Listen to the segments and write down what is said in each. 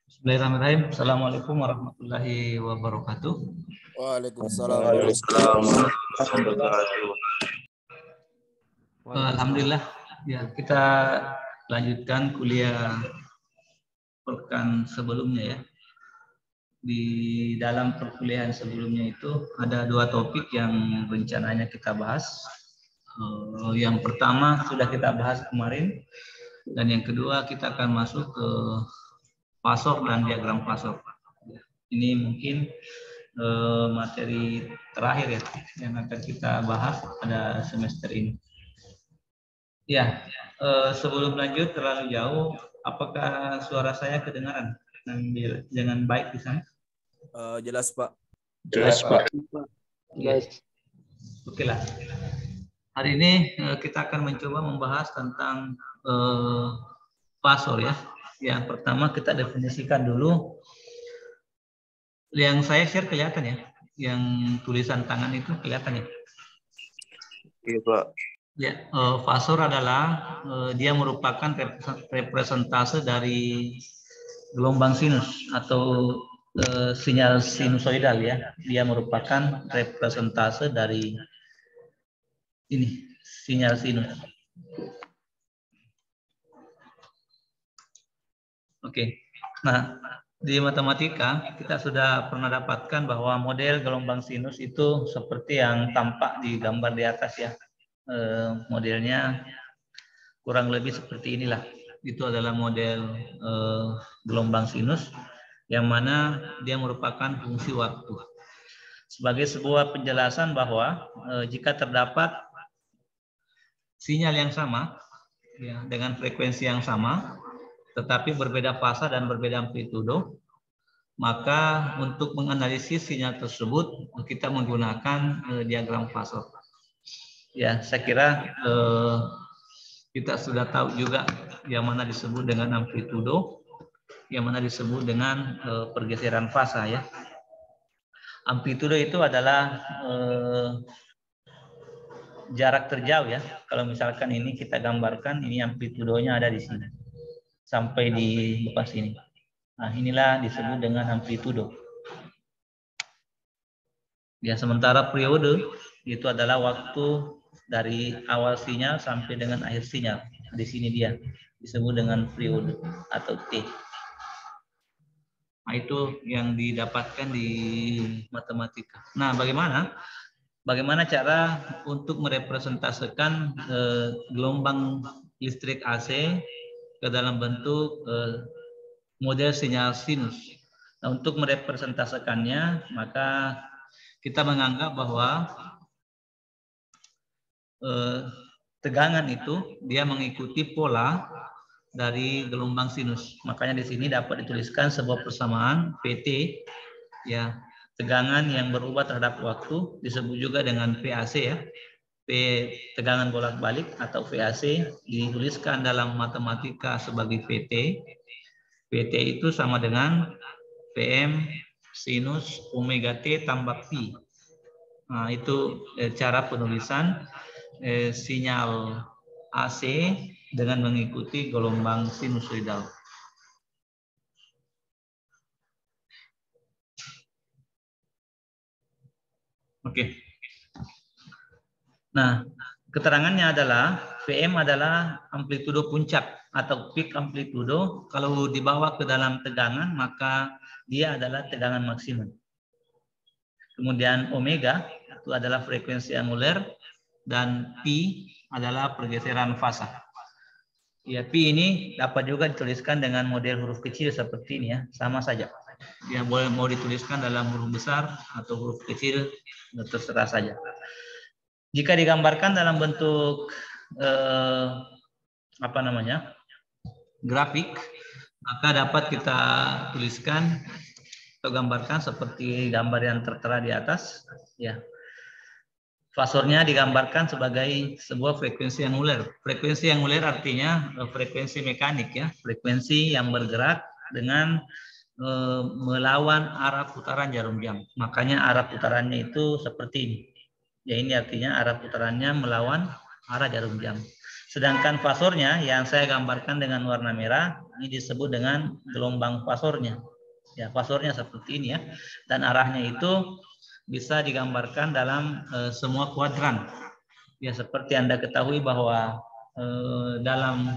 Bismillahirrahmanirrahim. Assalamualaikum warahmatullahi wabarakatuh. Waalaikumsalam. Alhamdulillah, ya kita lanjutkan kuliah pekan sebelumnya ya. Di dalam perkuliahan sebelumnya itu ada dua topik yang rencananya kita bahas. Yang pertama sudah kita bahas kemarin, dan yang kedua kita akan masuk ke fasor dan diagram fasor. Ini mungkin materi terakhir ya yang akan kita bahas pada semester ini. Ya, sebelum lanjut terlalu jauh, apakah suara saya kedengaran dengan baik di sana? Jelas Pak. Jelas Pak. Jelas. Oke lah. Hari ini kita akan mencoba membahas tentang fasor ya. Yang pertama kita definisikan dulu. Yang saya share kelihatan ya? Yang tulisan tangan itu kelihatan ya? Iya Pak. Ya, fasor adalah dia merupakan representase dari gelombang sinus atau sinyal sinusoidal ya. Dia merupakan representase dari ini sinyal sinus. Oke. Nah, di matematika kita sudah pernah dapatkan bahwa model gelombang sinus itu seperti yang tampak di gambar di atas ya. Modelnya kurang lebih seperti inilah. Itu adalah model gelombang sinus yang mana dia merupakan fungsi waktu. Sebagai sebuah penjelasan bahwa jika terdapat sinyal yang sama ya, dengan frekuensi yang sama tetapi berbeda fasa dan berbeda amplitudo, maka untuk menganalisis sinyal tersebut kita menggunakan diagram fasor. Ya, saya kira kita sudah tahu juga yang mana disebut dengan amplitudo, yang mana disebut dengan pergeseran fasa ya. Amplitudo itu adalah jarak terjauh ya. Kalau misalkan ini kita gambarkan, ini amplitudonya ada di sini sampai di lepas ini. Nah, inilah disebut dengan amplitudo. Ya, sementara periode itu adalah waktu dari awal sinyal sampai dengan akhir sinyal. Di sini dia disebut dengan periode atau T. Nah, itu yang didapatkan di matematika. Nah, bagaimana cara untuk merepresentasikan gelombang listrik AC ke dalam bentuk model sinyal sinus. Nah, untuk merepresentasikannya, maka kita menganggap bahwa tegangan itu dia mengikuti pola dari gelombang sinus. Makanya di sini dapat dituliskan sebuah persamaan PT ya, tegangan yang berubah terhadap waktu disebut juga dengan VAC ya. P tegangan bolak-balik atau VAC dituliskan dalam matematika sebagai PT. PT itu sama dengan PM sinus omega T tambah Pi. Nah, itu cara penulisan sinyal AC dengan mengikuti gelombang sinusoidal. Oke. Nah, keterangannya adalah VM adalah amplitudo puncak atau peak amplitudo. Kalau dibawa ke dalam tegangan, maka dia adalah tegangan maksimum. Kemudian omega itu adalah frekuensi anguler dan pi adalah pergeseran fasa. Ya, pi ini dapat juga dituliskan dengan model huruf kecil seperti ini ya, sama saja. Ya, boleh mau dituliskan dalam huruf besar atau huruf kecil, terserah saja. Jika digambarkan dalam bentuk grafik, maka dapat kita tuliskan atau gambarkan seperti gambar yang tertera di atas ya. Fasornya digambarkan sebagai sebuah frekuensi anguler. Frekuensi anguler artinya frekuensi mekanik ya, frekuensi yang bergerak dengan melawan arah putaran jarum jam. Makanya arah putarannya itu seperti ini. Ya, ini artinya arah putarannya melawan arah jarum jam. Sedangkan fasornya yang saya gambarkan dengan warna merah, ini disebut dengan gelombang fasornya. Ya, fasornya seperti ini ya. Dan arahnya itu bisa digambarkan dalam semua kuadran. Ya, seperti Anda ketahui bahwa dalam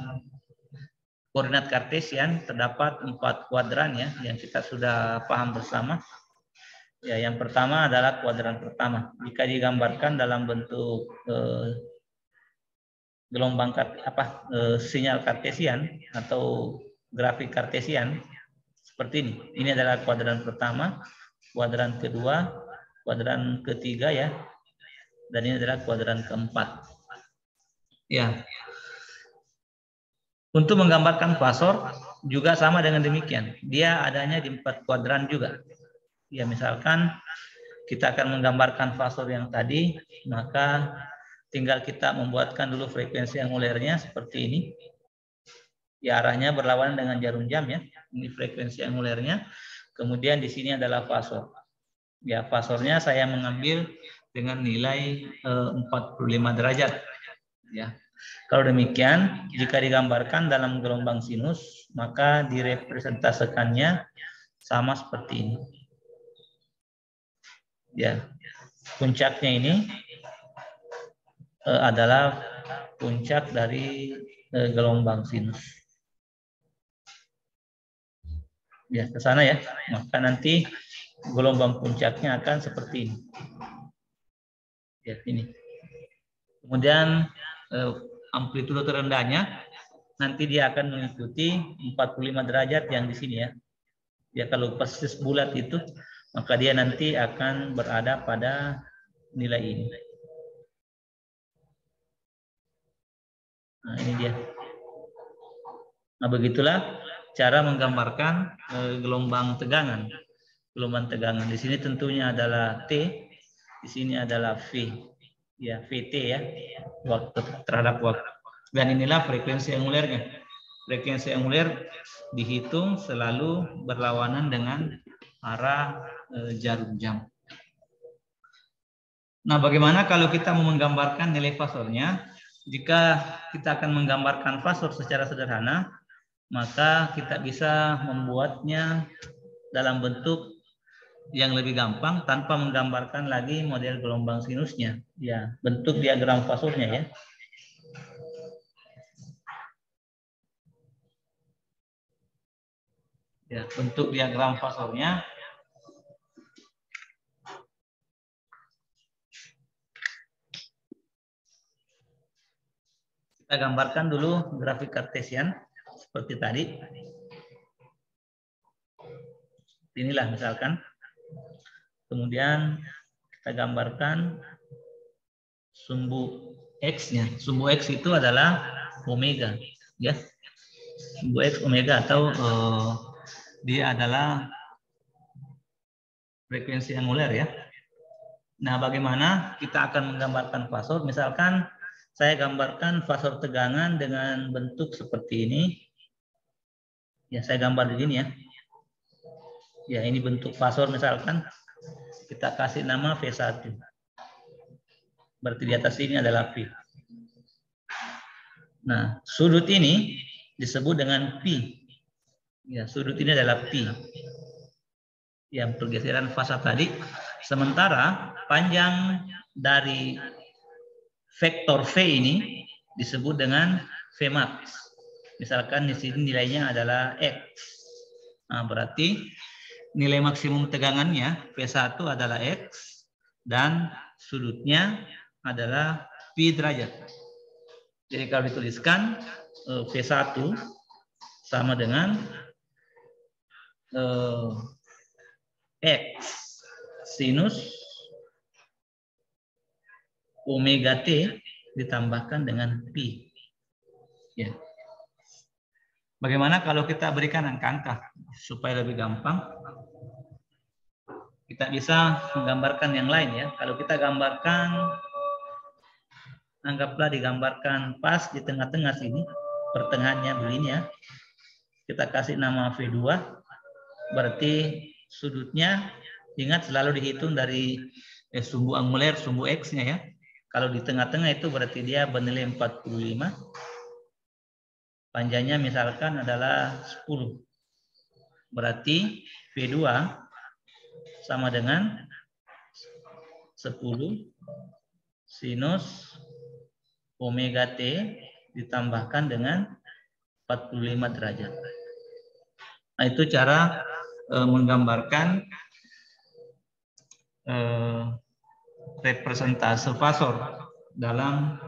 koordinat kartesian terdapat 4 kuadran ya, yang kita sudah paham bersama. Ya, yang pertama adalah kuadran pertama. Jika digambarkan dalam bentuk gelombang sinyal kartesian atau grafik kartesian seperti ini. Ini adalah kuadran pertama, kuadran kedua, kuadran ketiga ya, dan ini adalah kuadran keempat. Ya. Untuk menggambarkan fasor juga sama dengan demikian. Dia adanya di 4 kuadran juga. Ya, misalkan kita akan menggambarkan fasor yang tadi, maka tinggal kita membuatkan dulu frekuensi angulernya seperti ini. Ya, arahnya berlawanan dengan jarum jam ya. Ini frekuensi angulernya. Kemudian di sini adalah fasor. Ya, fasornya saya mengambil dengan nilai 45 derajat. Ya. Kalau demikian, jika digambarkan dalam gelombang sinus, maka direpresentasikannya sama seperti ini. Ya, puncaknya ini adalah puncak dari gelombang sinus. Ya, ke sana ya. Maka nanti gelombang puncaknya akan seperti ini. Ya, ini. Kemudian amplitudo terendahnya nanti dia akan mengikuti 45 derajat yang di sini ya. Ya, kalau persis bulat itu, maka dia nanti akan berada pada nilai ini. Nah, ini dia. Nah, begitulah cara menggambarkan gelombang tegangan. Gelombang tegangan di sini tentunya adalah T, di sini adalah V. Ya, VT ya, waktu terhadap waktu. Dan inilah frekuensi angulernya. Frekuensi anguler dihitung selalu berlawanan dengan arah jarum jam. Nah, bagaimana kalau kita mau menggambarkan nilai fasornya? Jika kita akan menggambarkan fasor secara sederhana, maka kita bisa membuatnya dalam bentuk yang lebih gampang tanpa menggambarkan lagi model gelombang sinusnya. Ya, bentuk diagram fasornya ya. Ya, bentuk diagram fasornya. Kita gambarkan dulu grafik kartesian seperti tadi. Inilah misalkan. Kemudian kita gambarkan sumbu X-nya. Sumbu X itu adalah omega, ya. Sumbu X omega atau dia adalah frekuensi anguler ya. Nah, bagaimana kita akan menggambarkan fasor? Misalkan saya gambarkan fasor tegangan dengan bentuk seperti ini. Ya, saya gambar di sini ya. Ya, ini bentuk fasor misalkan. Kita kasih nama V1. Berarti di atas ini adalah V. Nah, sudut ini disebut dengan pi. Ya, sudut ini adalah pi. Yang pergeseran fasa tadi. Sementara panjang dari vektor V ini disebut dengan Vmax. Misalkan di sini nilainya adalah X. Nah, berarti nilai maksimum tegangannya V1 adalah X dan sudutnya adalah pi derajat. Jadi kalau dituliskan V1 sama dengan X sinus omega T ditambahkan dengan pi. Ya. Bagaimana kalau kita berikan angka-angka supaya lebih gampang? Kita bisa menggambarkan yang lain ya. Kalau kita gambarkan, anggaplah digambarkan pas di tengah-tengah sini, pertengahannya begini ya. Kita kasih nama V2, berarti sudutnya ingat selalu dihitung dari sumbu anguler, sumbu X-nya ya. Kalau di tengah-tengah itu berarti dia bernilai 45. Panjangnya misalkan adalah 10. Berarti V2 sama dengan 10 sinus omega T ditambahkan dengan 45 derajat. Nah, itu cara menggambarkan representase fasor dalam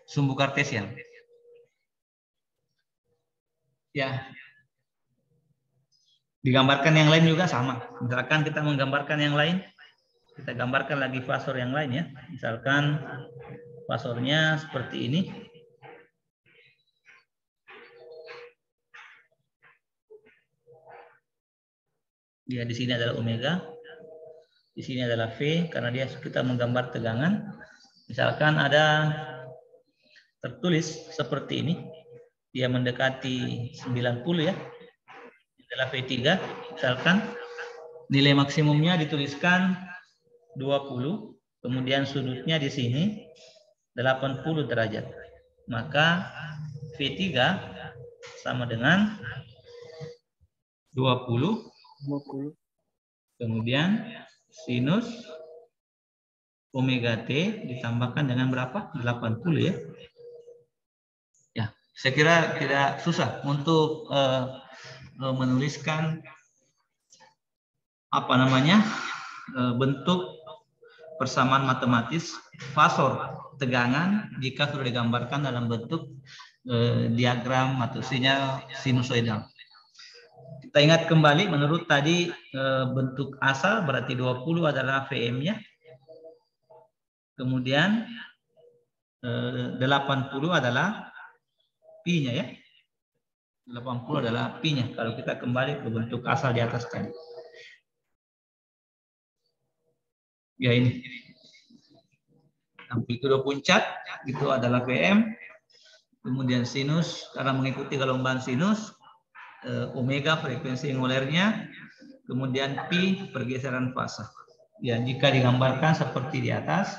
sumbu kartesian. Ya, digambarkan yang lain juga sama. Misalkan kita menggambarkan yang lain, kita gambarkan lagi fasor yang lain ya. Misalkan fasornya seperti ini. Ya, di sini adalah omega, di sini adalah V karena dia kita menggambar tegangan. Misalkan ada tertulis seperti ini, dia mendekati 90 ya. Ini adalah V3, misalkan nilai maksimumnya dituliskan 20, kemudian sudutnya di sini 80 derajat. Maka V3 sama dengan 20. Kemudian sinus omega T ditambahkan dengan berapa? 80 ya. Ya, saya kira tidak susah untuk menuliskan apa namanya? Bentuk persamaan matematis fasor tegangan jika sudah digambarkan dalam bentuk diagram atau sinyal sinusoidal. Kita ingat kembali menurut tadi bentuk asal berarti 20 adalah VM-nya. Kemudian 80 adalah pi-nya ya. 80 adalah pi-nya kalau kita kembali ke bentuk asal di atas tadi. Ya ini. Amplitudo puncak itu adalah VM. Kemudian sinus karena mengikuti gelombang sinus, omega frekuensi angulernya, kemudian pi pergeseran fase. Ya, jika digambarkan seperti di atas,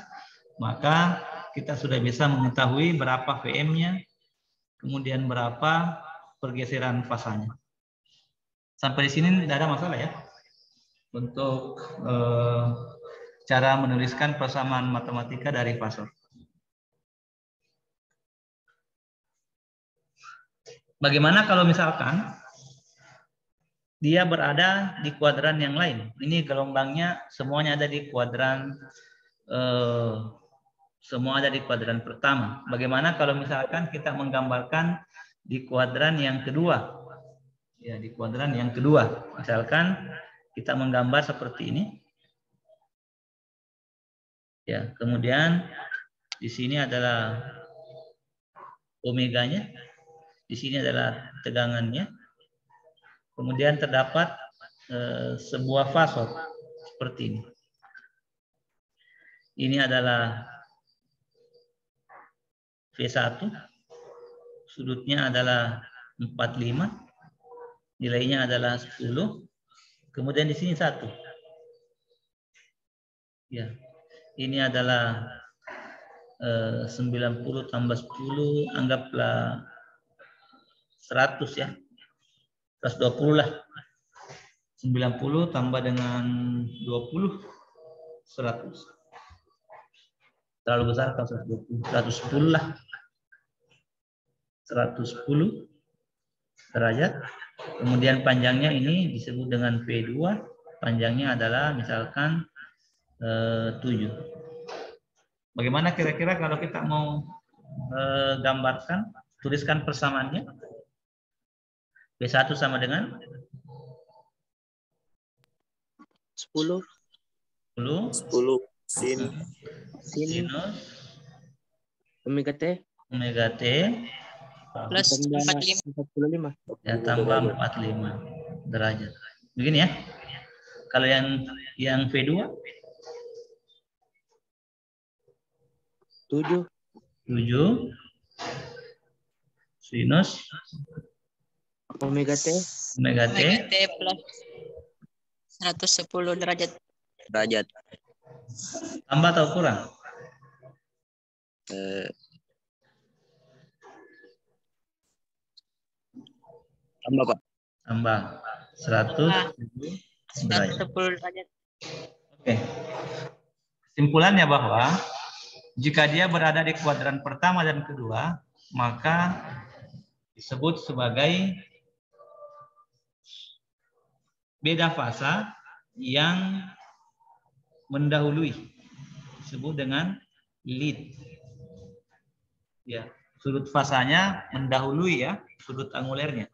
maka kita sudah bisa mengetahui berapa VM-nya, kemudian berapa pergeseran fasanya. Sampai di sini tidak ada masalah ya untuk cara menuliskan persamaan matematika dari fasor. Bagaimana kalau misalkan dia berada di kuadran yang lain? Ini gelombangnya semuanya ada di kuadran semua ada di kuadran pertama. Bagaimana kalau misalkan kita menggambarkan di kuadran yang kedua? Ya, di kuadran yang kedua. Misalkan kita menggambar seperti ini. Ya, kemudian di sini adalah omeganya, di sini adalah tegangannya. Kemudian terdapat sebuah fasor seperti ini. Ini adalah V1, sudutnya adalah 45, nilainya adalah 10, kemudian di sini 1. Ya, ini adalah 90 tambah 10, anggaplah 100 ya, 120 lah. 90 tambah dengan 20, 100. Terlalu besar kalau 120, 110 lah. 110 derajat. Kemudian panjangnya ini disebut dengan V2. Panjangnya adalah misalkan 7. Bagaimana kira-kira kalau kita mau gambarkan, tuliskan persamaannya? V1 sama dengan 10 sinus omega T plus 45. Ya, tambah 45 derajat. Begini ya. Kalau yang V2 7 sinus omega T Omega T plus 110 derajat. Tambah atau kurang? Tambah, Pak. Tambah 100 derajat. 10 derajat. Oke. Kesimpulannya bahwa jika dia berada di kuadran pertama dan kedua, maka disebut sebagai beda fasa yang mendahului, disebut dengan lead. Ya, sudut fasanya mendahului ya sudut angulernya.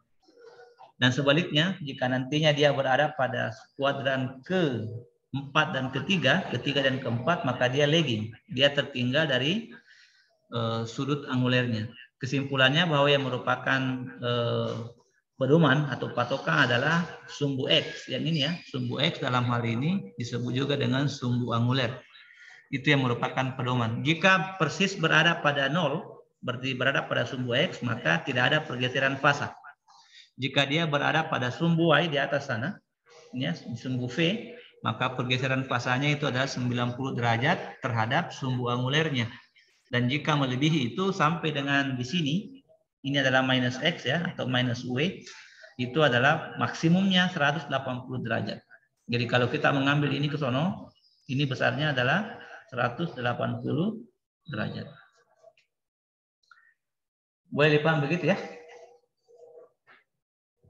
Dan sebaliknya, jika nantinya dia berada pada kuadran keempat dan ketiga dan keempat, maka dia lagging. Dia tertinggal dari sudut angulernya. Kesimpulannya bahwa yang merupakan pedoman atau patokan adalah sumbu X. Yang ini ya, sumbu X dalam hal ini disebut juga dengan sumbu anguler. Itu yang merupakan pedoman. Jika persis berada pada 0, berarti berada pada sumbu X, maka tidak ada pergeseran fasa. Jika dia berada pada sumbu Y di atas sana, ya, di sumbu V, maka pergeseran fasanya itu adalah 90 derajat terhadap sumbu angulernya. Dan jika melebihi itu sampai dengan di sini, ini adalah minus X ya, atau minus W, itu adalah maksimumnya 180 derajat. Jadi kalau kita mengambil ini ke sono, ini besarnya adalah 180 derajat. Boleh dipaham begitu ya?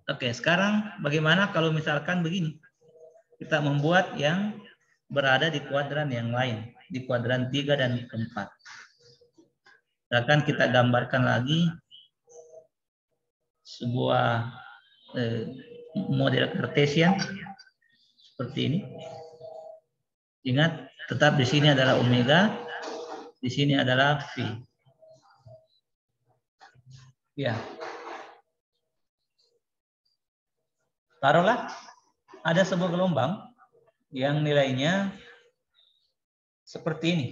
Oke, sekarang bagaimana kalau misalkan begini? Kita membuat yang berada di kuadran yang lain, di kuadran 3 dan keempat. Akan kita gambarkan lagi sebuah model Cartesian seperti ini. Ingat, tetap di sini adalah omega, di sini adalah V. Ya. Taruhlah ada sebuah gelombang yang nilainya seperti ini.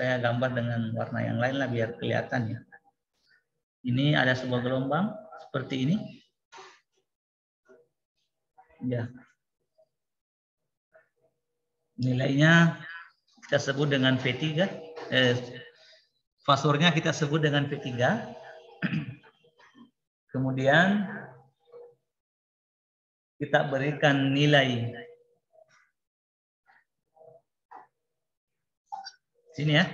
Saya gambar dengan warna yang lain lah biar kelihatan ya. Ini ada sebuah gelombang seperti ini. Ya. Nilainya kita sebut dengan V3. Fasornya kita sebut dengan V3. Kemudian kita berikan nilai sini ya,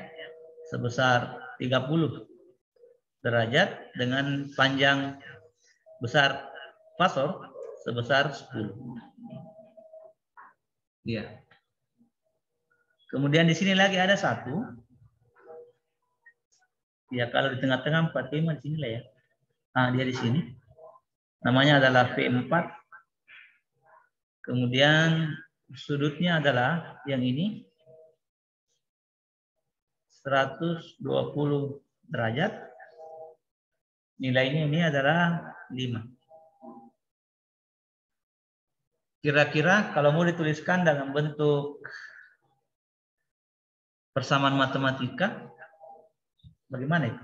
sebesar 30 derajat dengan panjang besar fasor sebesar 10. Ya. Kemudian di sini lagi ada satu. Ya, kalau di tengah-tengah 45 di sini lah ya. Nah, dia di sini. Namanya adalah V4. Kemudian sudutnya adalah yang ini 120 derajat. Nilainya ini adalah 5. Kira-kira kalau mau dituliskan dalam bentuk persamaan matematika, bagaimana itu?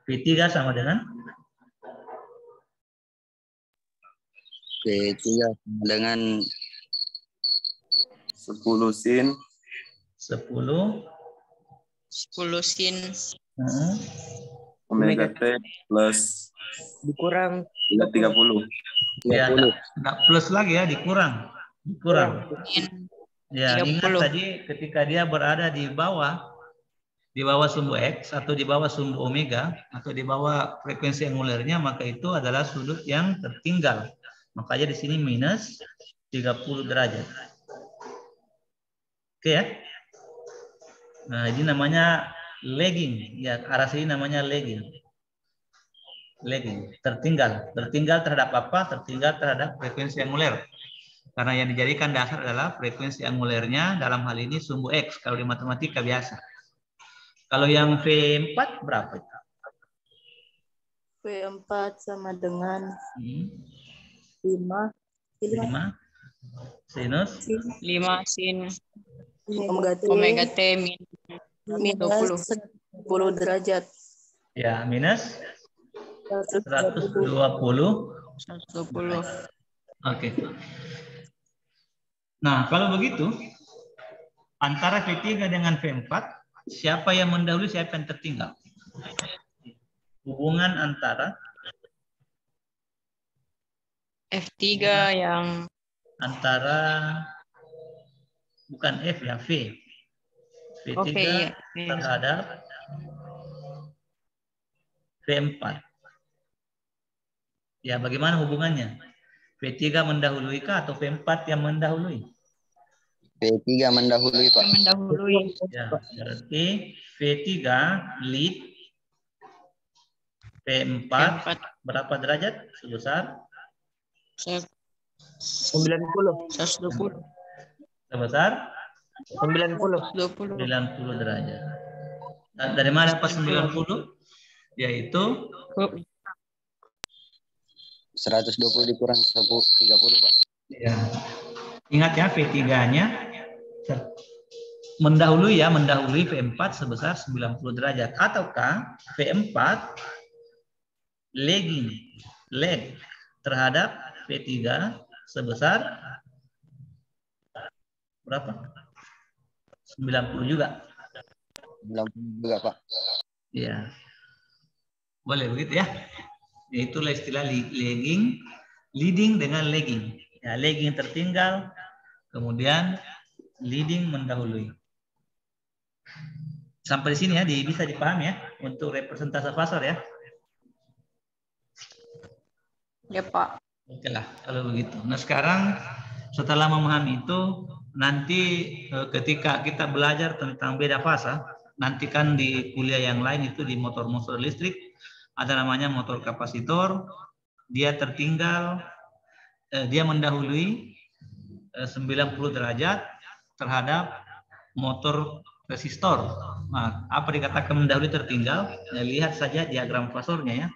V3 sama dengan? V3 dengan 10 sin. 10 sin. Omega T plus Dikurang 30. Ya, enggak plus lagi ya, dikurang. Ya, 30. Ingat tadi ketika dia berada di bawah sumbu X atau di bawah sumbu omega atau di bawah frekuensi angulernya, maka itu adalah sudut yang tertinggal. Makanya di sini minus 30 derajat. Oke ya. Nah, ini namanya lagging. Ya, arah sini namanya lagging. Lagging, tertinggal. Tertinggal terhadap apa? Tertinggal terhadap frekuensi anguler. Karena yang dijadikan dasar adalah frekuensi angulernya, dalam hal ini sumbu X kalau di matematika biasa. Kalau yang V4 berapa? V4 sama dengan 5 sinus 5 sin omega T minus 10 derajat. Ya, minus 120. Oke. Nah, kalau begitu, antara V3 dengan V4, siapa yang mendahului, siapa yang tertinggal? Hubungan antara F3 yang bukan F ya, V. V3 oke, iya. terhadap V4. Ya, bagaimana hubungannya? V3 mendahului kah atau V4 yang mendahului? V3 mendahului, Pak. Yang mendahului. Ya, berarti V3 lead, V4 berapa derajat? Sebesar 90. 120. sebesar 90. 20. 90 derajat. Dan dari mana pas 90? Yaitu 120 dikurang 30, Pak. ya. Ingat ya, V3-nya mendahului V4 sebesar 90 derajat, ataukah V4 lag terhadap V3 sebesar berapa? 90 juga. 90 juga, Pak. Iya. Boleh begitu ya. Itulah istilah leading dengan lagging. Ya, lagging tertinggal, kemudian leading mendahului. Sampai di sini ya, bisa dipahami ya untuk representasi fasor ya. Ya, Pak. Oke lah, kalau begitu. Nah, sekarang setelah memahami itu, nanti ketika kita belajar tentang beda fasa, nanti kan di kuliah yang lain itu di motor-motor listrik, ada namanya motor kapasitor, dia tertinggal, dia mendahului 90 derajat terhadap motor resistor. Nah, apa dikatakan mendahului tertinggal? Ya, lihat saja diagram fasornya ya.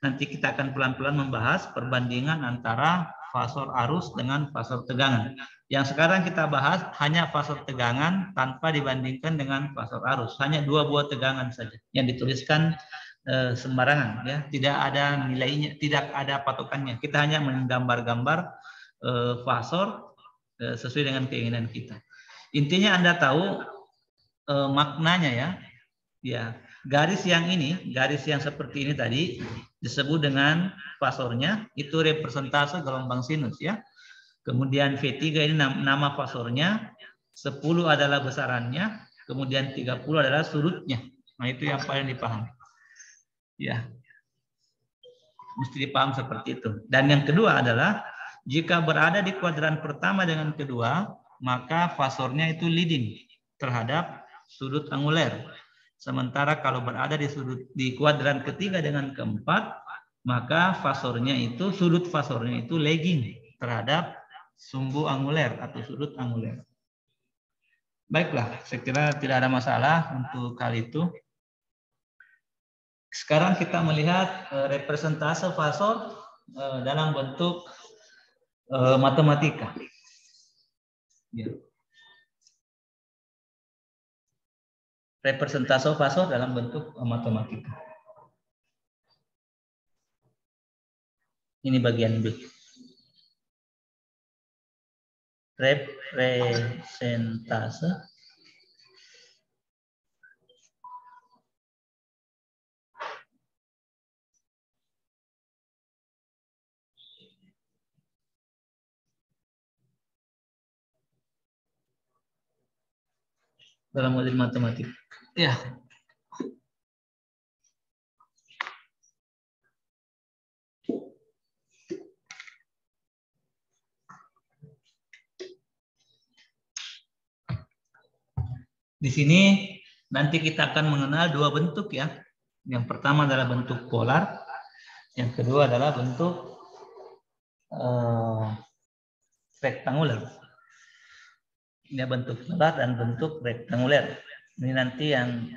Nanti kita akan pelan-pelan membahas perbandingan antara fasor arus dengan fasor tegangan. Yang sekarang kita bahas hanya fasor tegangan tanpa dibandingkan dengan fasor arus. Hanya 2 buah tegangan saja yang dituliskan sembarangan ya, tidak ada nilainya, tidak ada patokannya. Kita hanya menggambar-gambar fasor sesuai dengan keinginan kita. Intinya Anda tahu maknanya ya. Ya, garis yang ini, garis yang seperti ini tadi disebut dengan fasornya, itu representase gelombang sinus ya. Kemudian V3 ini nama fasornya, 10 adalah besarannya, kemudian 30 adalah sudutnya. Nah, itu yang paling dipahami. Ya. Mesti dipaham seperti itu. Dan yang kedua adalah jika berada di kuadran pertama dengan kedua, maka fasornya itu leading terhadap sudut anguler. Sementara kalau berada di kuadran ketiga dengan keempat, maka sudut fasornya itu lagging terhadap sumbu anguler atau sudut anguler. Baiklah, saya kira tidak ada masalah untuk hal itu. Sekarang kita melihat representase fasor dalam bentuk matematika. Ya. Representase fasor dalam bentuk matematika. Ini bagian B. Representase dalam model matematika. Ya. Di sini nanti kita akan mengenal 2 bentuk ya. Yang pertama adalah bentuk polar, yang kedua adalah bentuk rektanguler. Ini bentuk polar dan bentuk rektanguler. Ini nanti yang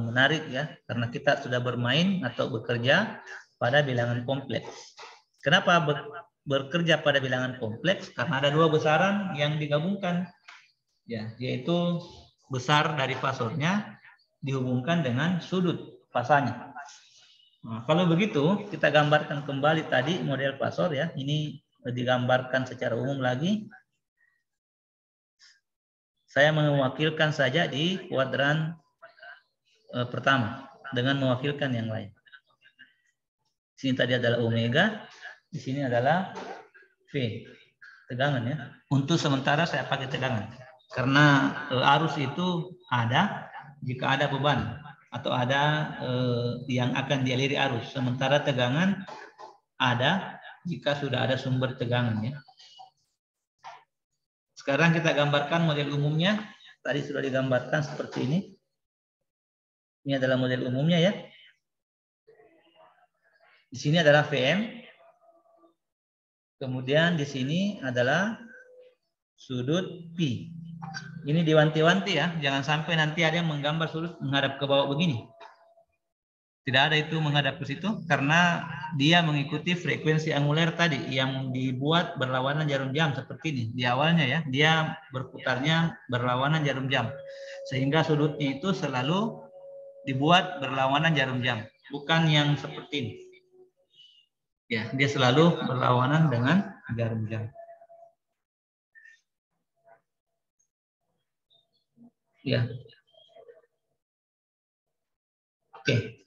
menarik ya, karena kita sudah bermain atau bekerja pada bilangan kompleks. Kenapa bekerja pada bilangan kompleks? Karena ada 2 besaran yang digabungkan, ya, yaitu besar dari fasornya dihubungkan dengan sudut fasanya. Nah, kalau begitu kita gambarkan kembali tadi model fasor ya. Ini digambarkan secara umum lagi. Saya mewakilkan saja di kuadran pertama dengan mewakilkan yang lain. Di sini tadi adalah omega, di sini adalah V, tegangan ya. Untuk sementara saya pakai tegangan. Karena arus itu ada jika ada beban atau ada yang akan dialiri arus. Sementara tegangan ada jika sudah ada sumber tegangan ya. Sekarang kita gambarkan model umumnya. Tadi sudah digambarkan seperti ini. Ini adalah model umumnya ya. Di sini adalah VM. Kemudian di sini adalah sudut P. Ini diwanti-wanti ya. Jangan sampai nanti ada yang menggambar sudut menghadap ke bawah begini. Tidak ada itu menghadap ke situ karena dia mengikuti frekuensi anguler tadi yang dibuat berlawanan jarum jam seperti ini. Di awalnya ya, dia berputarnya berlawanan jarum jam. Sehingga sudutnya itu selalu dibuat berlawanan jarum jam, bukan yang seperti ini. Ya, dia selalu berlawanan dengan jarum jam. Ya. Oke.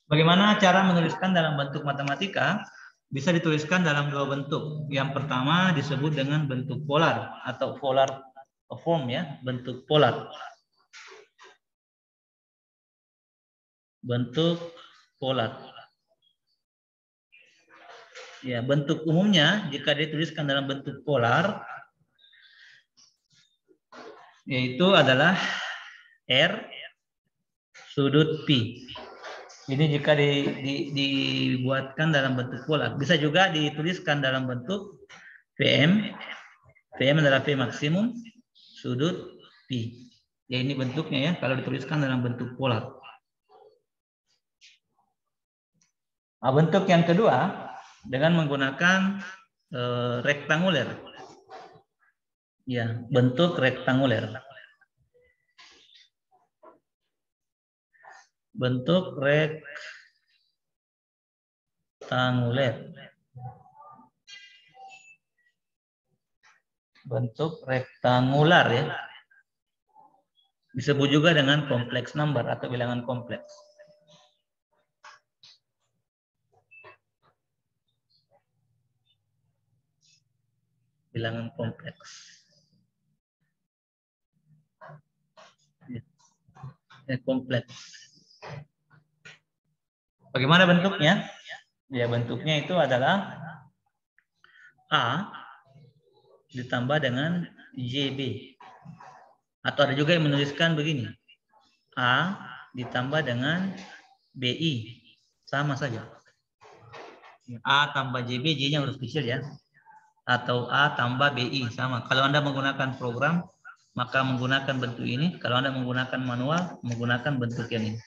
Bagaimana cara menuliskan dalam bentuk matematika? Bisa dituliskan dalam dua bentuk. Yang pertama disebut dengan bentuk polar atau polar form ya, bentuk polar. Bentuk polar. Ya, bentuk umumnya jika dituliskan dalam bentuk polar yaitu adalah R sudut P. Ini jika dibuatkan dalam bentuk polar. Bisa juga dituliskan dalam bentuk VM. VM adalah P maksimum sudut P. Ya, ini bentuknya ya kalau dituliskan dalam bentuk polar. Nah, bentuk yang kedua dengan menggunakan rektanguler. Ya, bentuk rektanguler. Bentuk rektanguler. Bentuk rektangular ya. Disebut juga dengan kompleks number atau bilangan kompleks. Bilangan kompleks. Ya, kompleks. Bagaimana bentuknya? Ya, bentuknya itu adalah A ditambah dengan JB. Atau ada juga yang menuliskan begini. A ditambah dengan BI. Sama saja. A tambah JB, J-nya huruf kecil ya. Atau A tambah BI, sama. Kalau Anda menggunakan program, maka menggunakan bentuk ini. Kalau Anda menggunakan manual, menggunakan bentuk yang ini.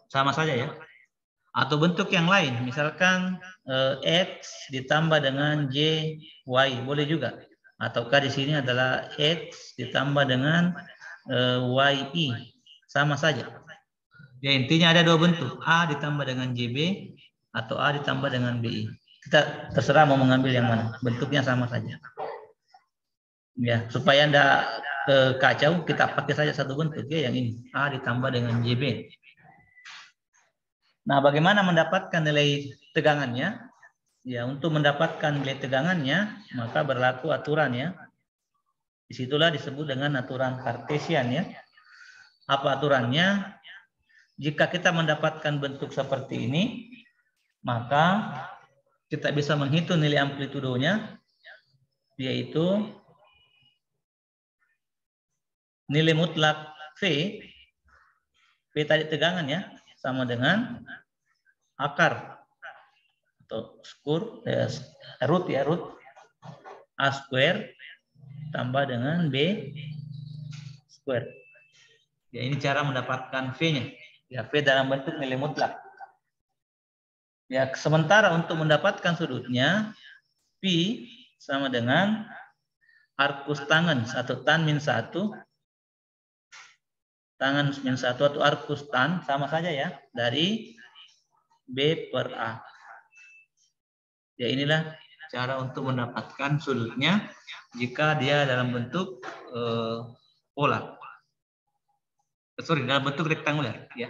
Sama saja ya. Atau bentuk yang lain, misalkan X ditambah dengan J, Y, boleh juga. Ataukah di sini adalah X ditambah dengan YI, sama saja. Ya, intinya ada dua bentuk, A ditambah dengan JB atau A ditambah dengan BI. Kita terserah mau mengambil yang mana, bentuknya sama saja. Ya, supaya Anda kacau, kita pakai saja satu bentuk ya, yang ini A ditambah dengan JB. Nah, bagaimana mendapatkan nilai tegangannya? Ya, untuk mendapatkan nilai tegangannya, maka berlaku aturan ya. Disitulah disebut dengan aturan Kartesian ya. Apa aturannya? Jika kita mendapatkan bentuk seperti ini, maka kita bisa menghitung nilai amplitudonya, yaitu nilai mutlak V tadi tegangan ya, sama dengan akar atau root A square tambah dengan B square. Ya, ini cara mendapatkan V-nya. Ya, V dalam bentuk nilai mutlak. Ya, sementara untuk mendapatkan sudutnya, P sama dengan arcus tangen atau tan min 1. Tangen min 1 atau arcus tan sama saja ya, dari B per A. Ya, inilah cara untuk mendapatkan sudutnya jika dia dalam bentuk pola. Sorry, dalam bentuk rektanguler, ya.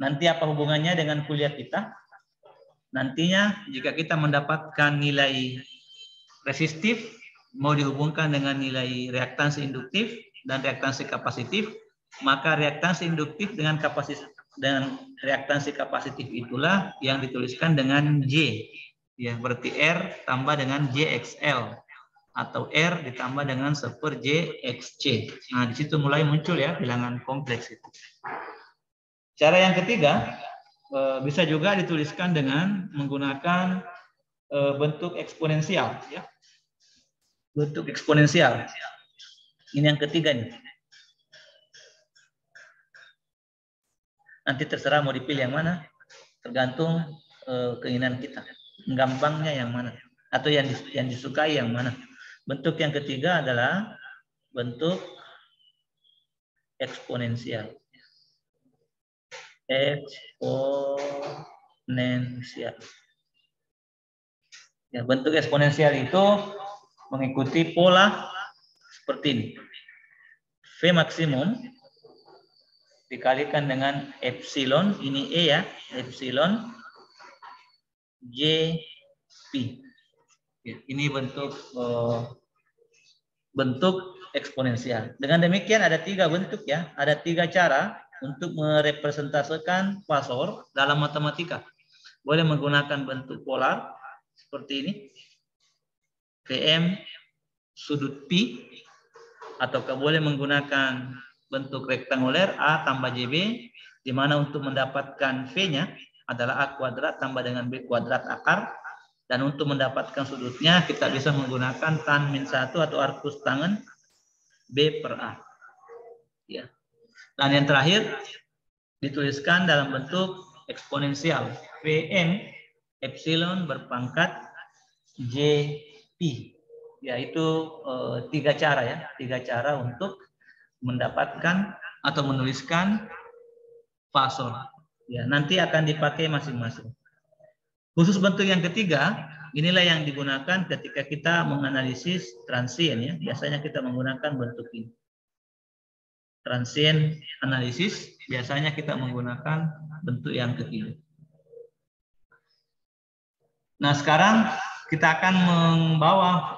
Nanti apa hubungannya dengan kuliah kita? Nantinya jika kita mendapatkan nilai resistif, mau dihubungkan dengan nilai reaktansi induktif dan reaktansi kapasitif, maka reaktansi induktif dengan reaktansi kapasitif itulah yang dituliskan dengan J. Ya, berarti R tambah dengan JXL. Atau R ditambah dengan 1/JXC. Nah, di situ mulai muncul ya bilangan kompleks itu. Cara yang ketiga, bisa juga dituliskan dengan menggunakan bentuk eksponensial. Ya. Bentuk eksponensial. Ini yang ketiga nih. Nanti terserah mau dipilih yang mana, tergantung keinginan kita. Gampangnya yang mana, atau yang disukai yang mana. Bentuk yang ketiga adalah bentuk eksponensial. Eksponensial. Ya, bentuk eksponensial itu mengikuti pola seperti ini. V maksimum dikalikan dengan epsilon, ini E ya, epsilon JP. Ya, ini bentuk eksponensial. Dengan demikian ada 3 bentuk ya, ada 3 cara untuk merepresentasikan fasor dalam matematika. Boleh menggunakan bentuk polar seperti ini, PM sudut Pi, ataukah boleh menggunakan bentuk rektanguler A tambah JB, di mana untuk mendapatkan V-nya adalah A kuadrat tambah dengan B kuadrat akar. Dan untuk mendapatkan sudutnya kita bisa menggunakan tan min 1 atau arcus tangen B per A. Ya. Dan yang terakhir dituliskan dalam bentuk eksponensial. Vm epsilon berpangkat JP. Yaitu 3 cara ya. 3 cara untuk mendapatkan atau menuliskan fasor. Ya, nanti akan dipakai masing-masing. Khusus bentuk yang ketiga, inilah yang digunakan ketika kita menganalisis transien ya. Biasanya kita menggunakan bentuk ini. Transien analisis, biasanya kita menggunakan bentuk yang ketiga. Nah, sekarang kita akan membawa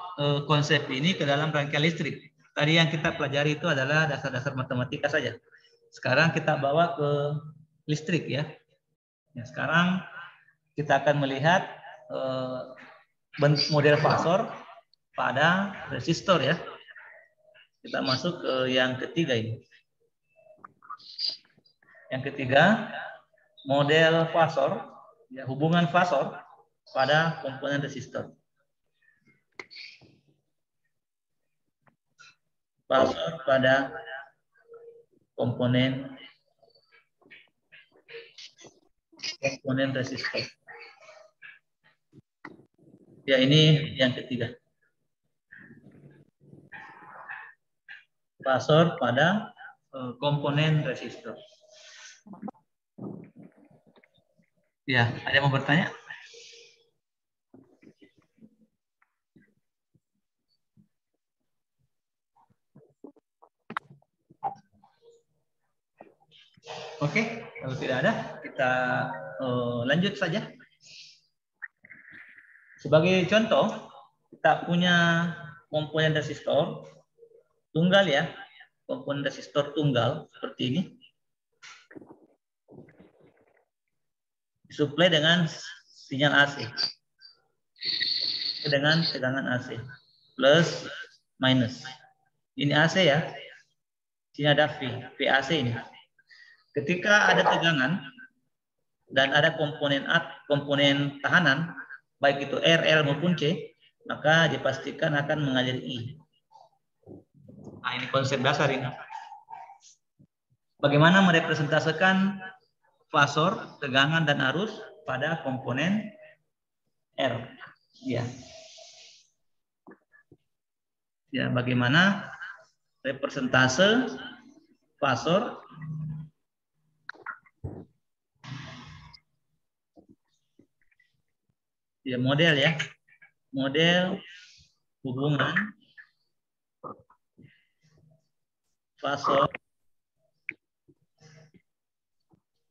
konsep ini ke dalam rangkaian listrik. Tadi yang kita pelajari itu adalah dasar-dasar matematika saja. Sekarang kita bawa ke listrik ya. Ya, sekarang kita akan melihat model fasor pada resistor ya. Kita masuk ke yang ketiga ini. Yang ketiga, model fasor, ya, hubungan fasor pada komponen resistor. Fasor pada komponen resistor. Ya, ini yang ketiga. Fasor pada komponen resistor. Ya, ada yang mau bertanya? Oke, kalau tidak ada, kita lanjut saja. Sebagai contoh, kita punya komponen resistor tunggal ya, komponen resistor tunggal seperti ini. Disuplai dengan sinyal AC. Dengan tegangan AC. Plus, minus. Ini AC ya. Sini ada V, VAC ini. Ketika ada tegangan dan ada komponen tahanan, baik itu R, L maupun C, maka dipastikan akan mengalir I. Nah, ini konsep dasar ini. Bagaimana merepresentasikan fasor, tegangan, dan arus pada komponen R. Ya. Ya, bagaimana representase fasor ya, model ya. Model hubungan fase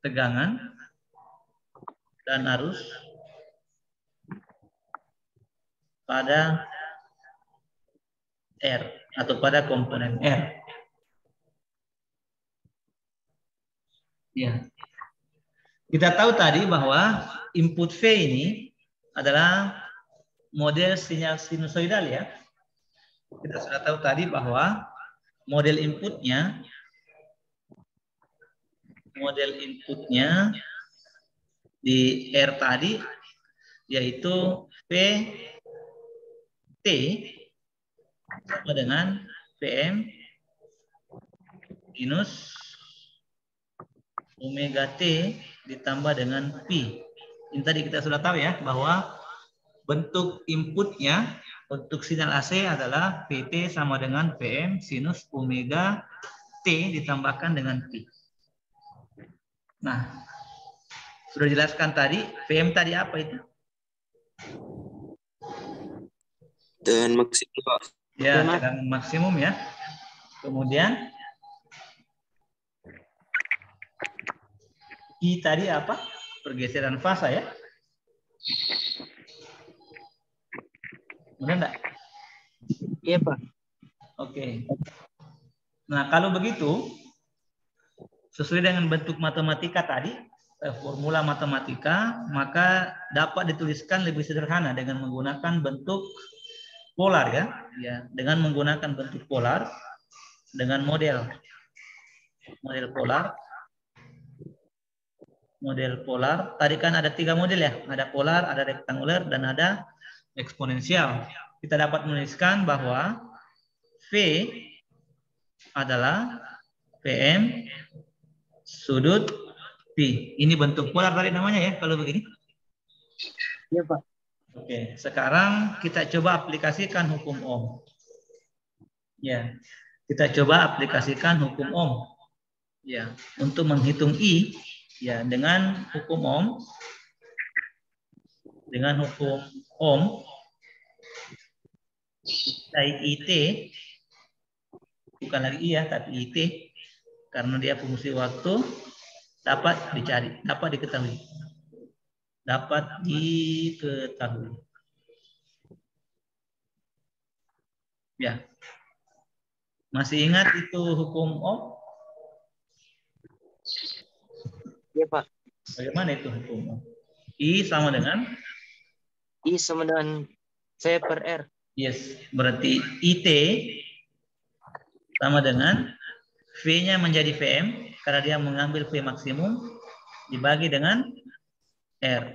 tegangan dan arus pada R atau pada komponen R. Ya. Kita tahu tadi bahwa input V ini adalah model sinyal sinusoidal ya. Kita sudah tahu tadi bahwa model inputnya di R tadi yaitu T sama dengan Pm minus omega T ditambah dengan Pi. Ini tadi kita sudah tahu ya bahwa bentuk inputnya untuk sinyal AC adalah PT sama dengan Pm sinus omega T ditambahkan dengan Pi. Nah, sudah jelaskan tadi, Pm tadi apa itu? Dan maksimum, Pak. Ya, tegangan maksimum ya. Kemudian I tadi apa? Pergeseran fasa ya. Benar enggak? Iya, Pak. Oke. Nah, kalau begitu, sesuai dengan bentuk matematika tadi, formula matematika, maka dapat dituliskan lebih sederhana dengan menggunakan bentuk polar ya. Ya, dengan menggunakan bentuk polar dengan model polar. Model polar, tadi kan ada 3 model ya, ada polar, ada rektanguler, dan ada eksponensial. Kita dapat menuliskan bahwa V adalah Pm sudut Pi. Ini bentuk polar tadi namanya ya, kalau begini. Iya, Pak. Oke, sekarang kita coba aplikasikan hukum Ohm. Ya, kita coba aplikasikan hukum Ohm. Ya, untuk menghitung I, ya dengan hukum Ohm, IT bukan lagi I ya, tapi IT karena dia fungsi waktu dapat diketahui. Ya. Masih ingat itu hukum Ohm? Iya, Pak. Bagaimana itu hukum Ohm? I sama dengan V per R. Yes, berarti IT sama dengan V-nya menjadi Vm karena dia mengambil V maksimum dibagi dengan R.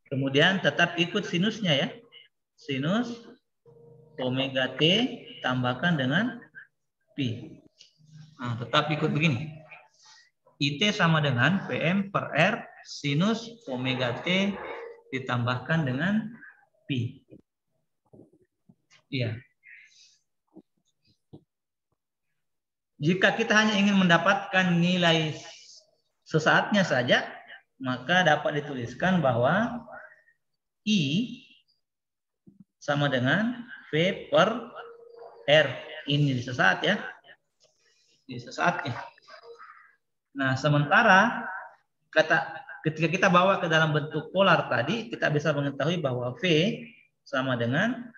Kemudian tetap ikut sinusnya ya. Sinus omega T tambahkan dengan Pi. Nah, tetap ikut begini. IT sama dengan Vm per R sinus omega T ditambahkan dengan Pi. Iya. Jika kita hanya ingin mendapatkan nilai sesaatnya saja, maka dapat dituliskan bahwa I sama dengan V per R. Ini di sesaat ya. Di sesaatnya. Nah, sementara ketika kita bawa ke dalam bentuk polar tadi, kita bisa mengetahui bahwa V sama dengan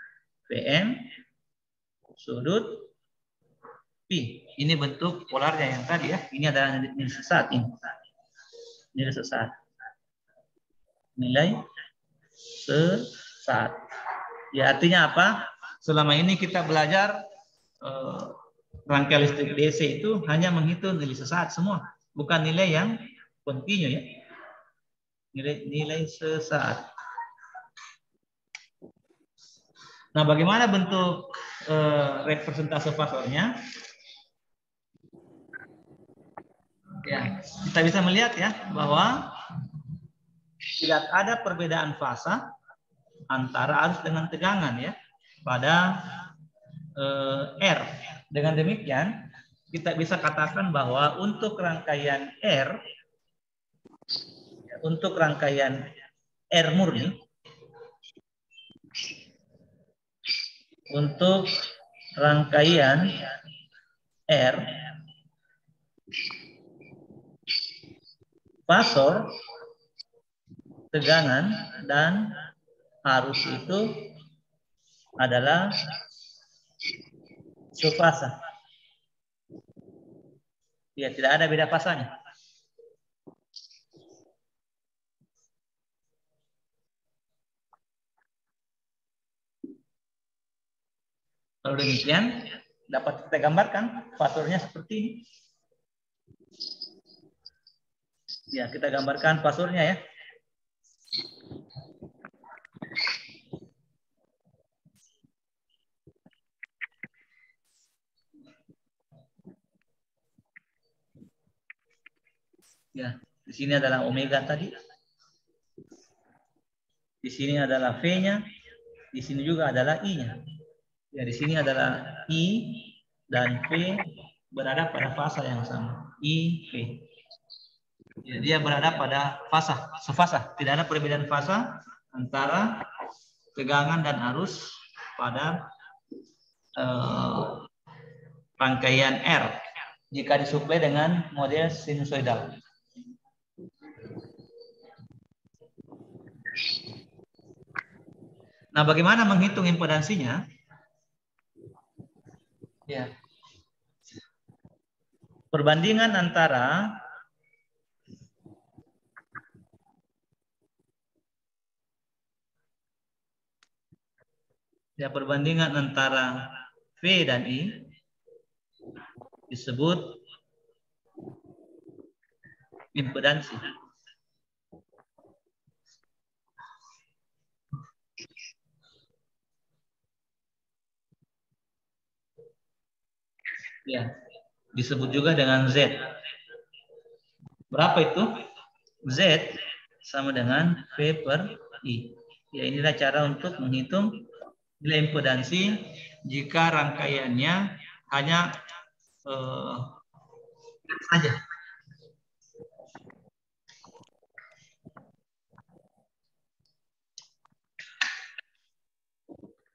Vm sudut Pi. Ini bentuk polarnya yang tadi ya. Ini adalah nilai sesaat ini. Nilai sesaat. Nilai sesaat. Ya artinya apa? Selama ini kita belajar rangkaian listrik DC itu hanya menghitung nilai sesaat semua, bukan nilai yang kontinu ya. Nilai sesaat. Nah, bagaimana bentuk representasi fasornya? Ya, kita bisa melihat ya bahwa tidak ada perbedaan fasa antara arus dengan tegangan ya pada R. Dengan demikian kita bisa katakan bahwa untuk rangkaian R murni, untuk rangkaian R Fasor, tegangan, dan arus itu adalah sefasa. Ya, tidak ada beda fasanya. Kalau demikian, dapat kita gambarkan fasornya seperti ini. Ya, kita gambarkan fasornya ya. Ya, di sini adalah omega tadi. Di sini adalah V-nya. Di sini juga adalah I-nya. Ya, di sini adalah I dan V berada pada fasa yang sama. I, V. Ya, dia berada pada fasa, sefasa. Tidak ada perbedaan fasa antara tegangan dan arus pada rangkaian R jika disuplai dengan model sinusoidal. Nah, bagaimana menghitung impedansinya? Ya. Perbandingan antara V dan I disebut impedansi. Ya, disebut juga dengan Z. Berapa itu? Z sama dengan V per I. Ya, inilah cara untuk menghitung nilai impedansi jika rangkaiannya hanya saja.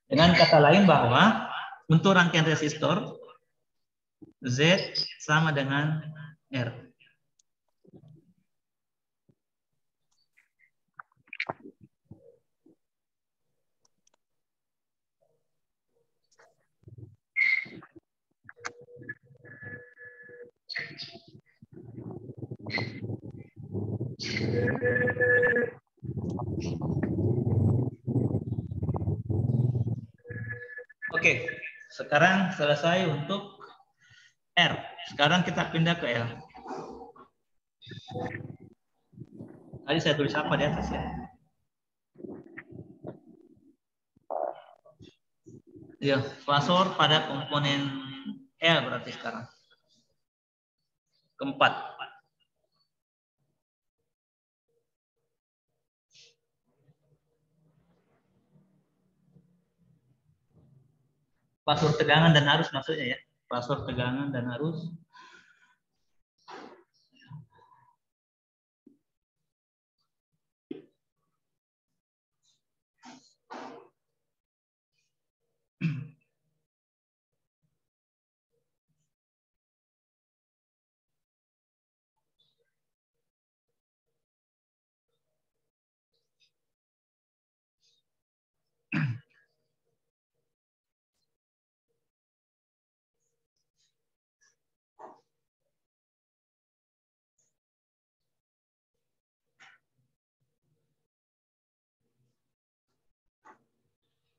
Dengan kata lain bahwa untuk rangkaian resistor Z sama dengan R. Oke, sekarang selesai untuk R. Sekarang kita pindah ke L. Tadi saya tulis apa di atas ya? Ya, fasor pada komponen L berarti sekarang. Keempat. Fasor tegangan dan arus maksudnya ya. Fasor tegangan dan arus.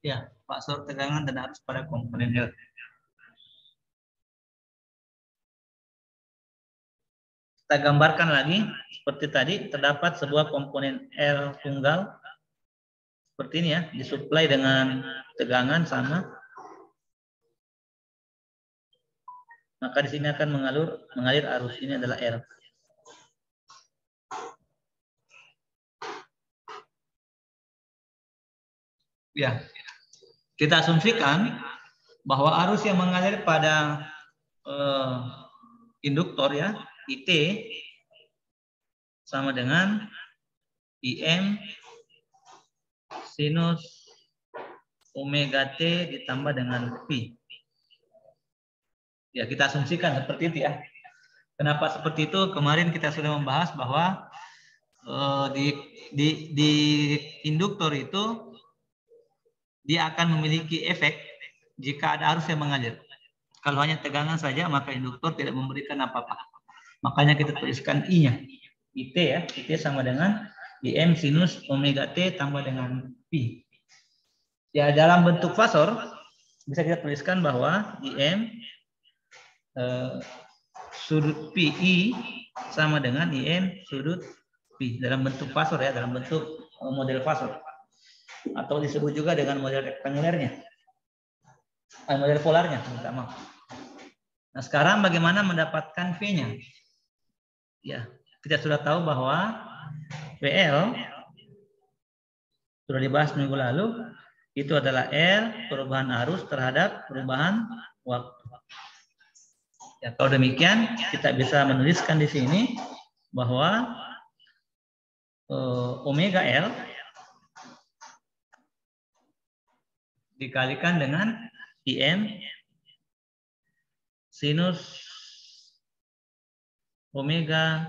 Ya, fasor tegangan dan arus pada komponen L. Kita gambarkan lagi seperti tadi, terdapat sebuah komponen L tunggal seperti ini ya, disuplai dengan tegangan sama. Maka di sini akan mengalir arus, ini adalah R. Ya, kita asumsikan bahwa arus yang mengalir pada induktor ya, IT sama dengan IM sinus omega T ditambah dengan Pi. Ya, kita asumsikan seperti itu ya. Kenapa seperti itu? Kemarin kita sudah membahas bahwa di induktor itu dia akan memiliki efek jika ada arus yang mengalir. Kalau hanya tegangan saja, maka induktor tidak memberikan apa-apa. Makanya kita tuliskan I-nya. IT ya, IT sama dengan IM sinus omega T tambah dengan Pi. Ya, dalam bentuk fasor, bisa kita tuliskan bahwa IM sudut PI sama dengan IM sudut Pi. Dalam bentuk fasor ya, dalam bentuk model fasor. Atau disebut juga dengan model rektangulernya. Model polarnya, minta maaf. Nah, sekarang bagaimana mendapatkan V-nya? Ya, kita sudah tahu bahwa VL sudah dibahas minggu lalu, itu adalah L perubahan arus terhadap perubahan waktu. Ya, kalau demikian kita bisa menuliskan di sini bahwa omega L dikalikan dengan IM sinus omega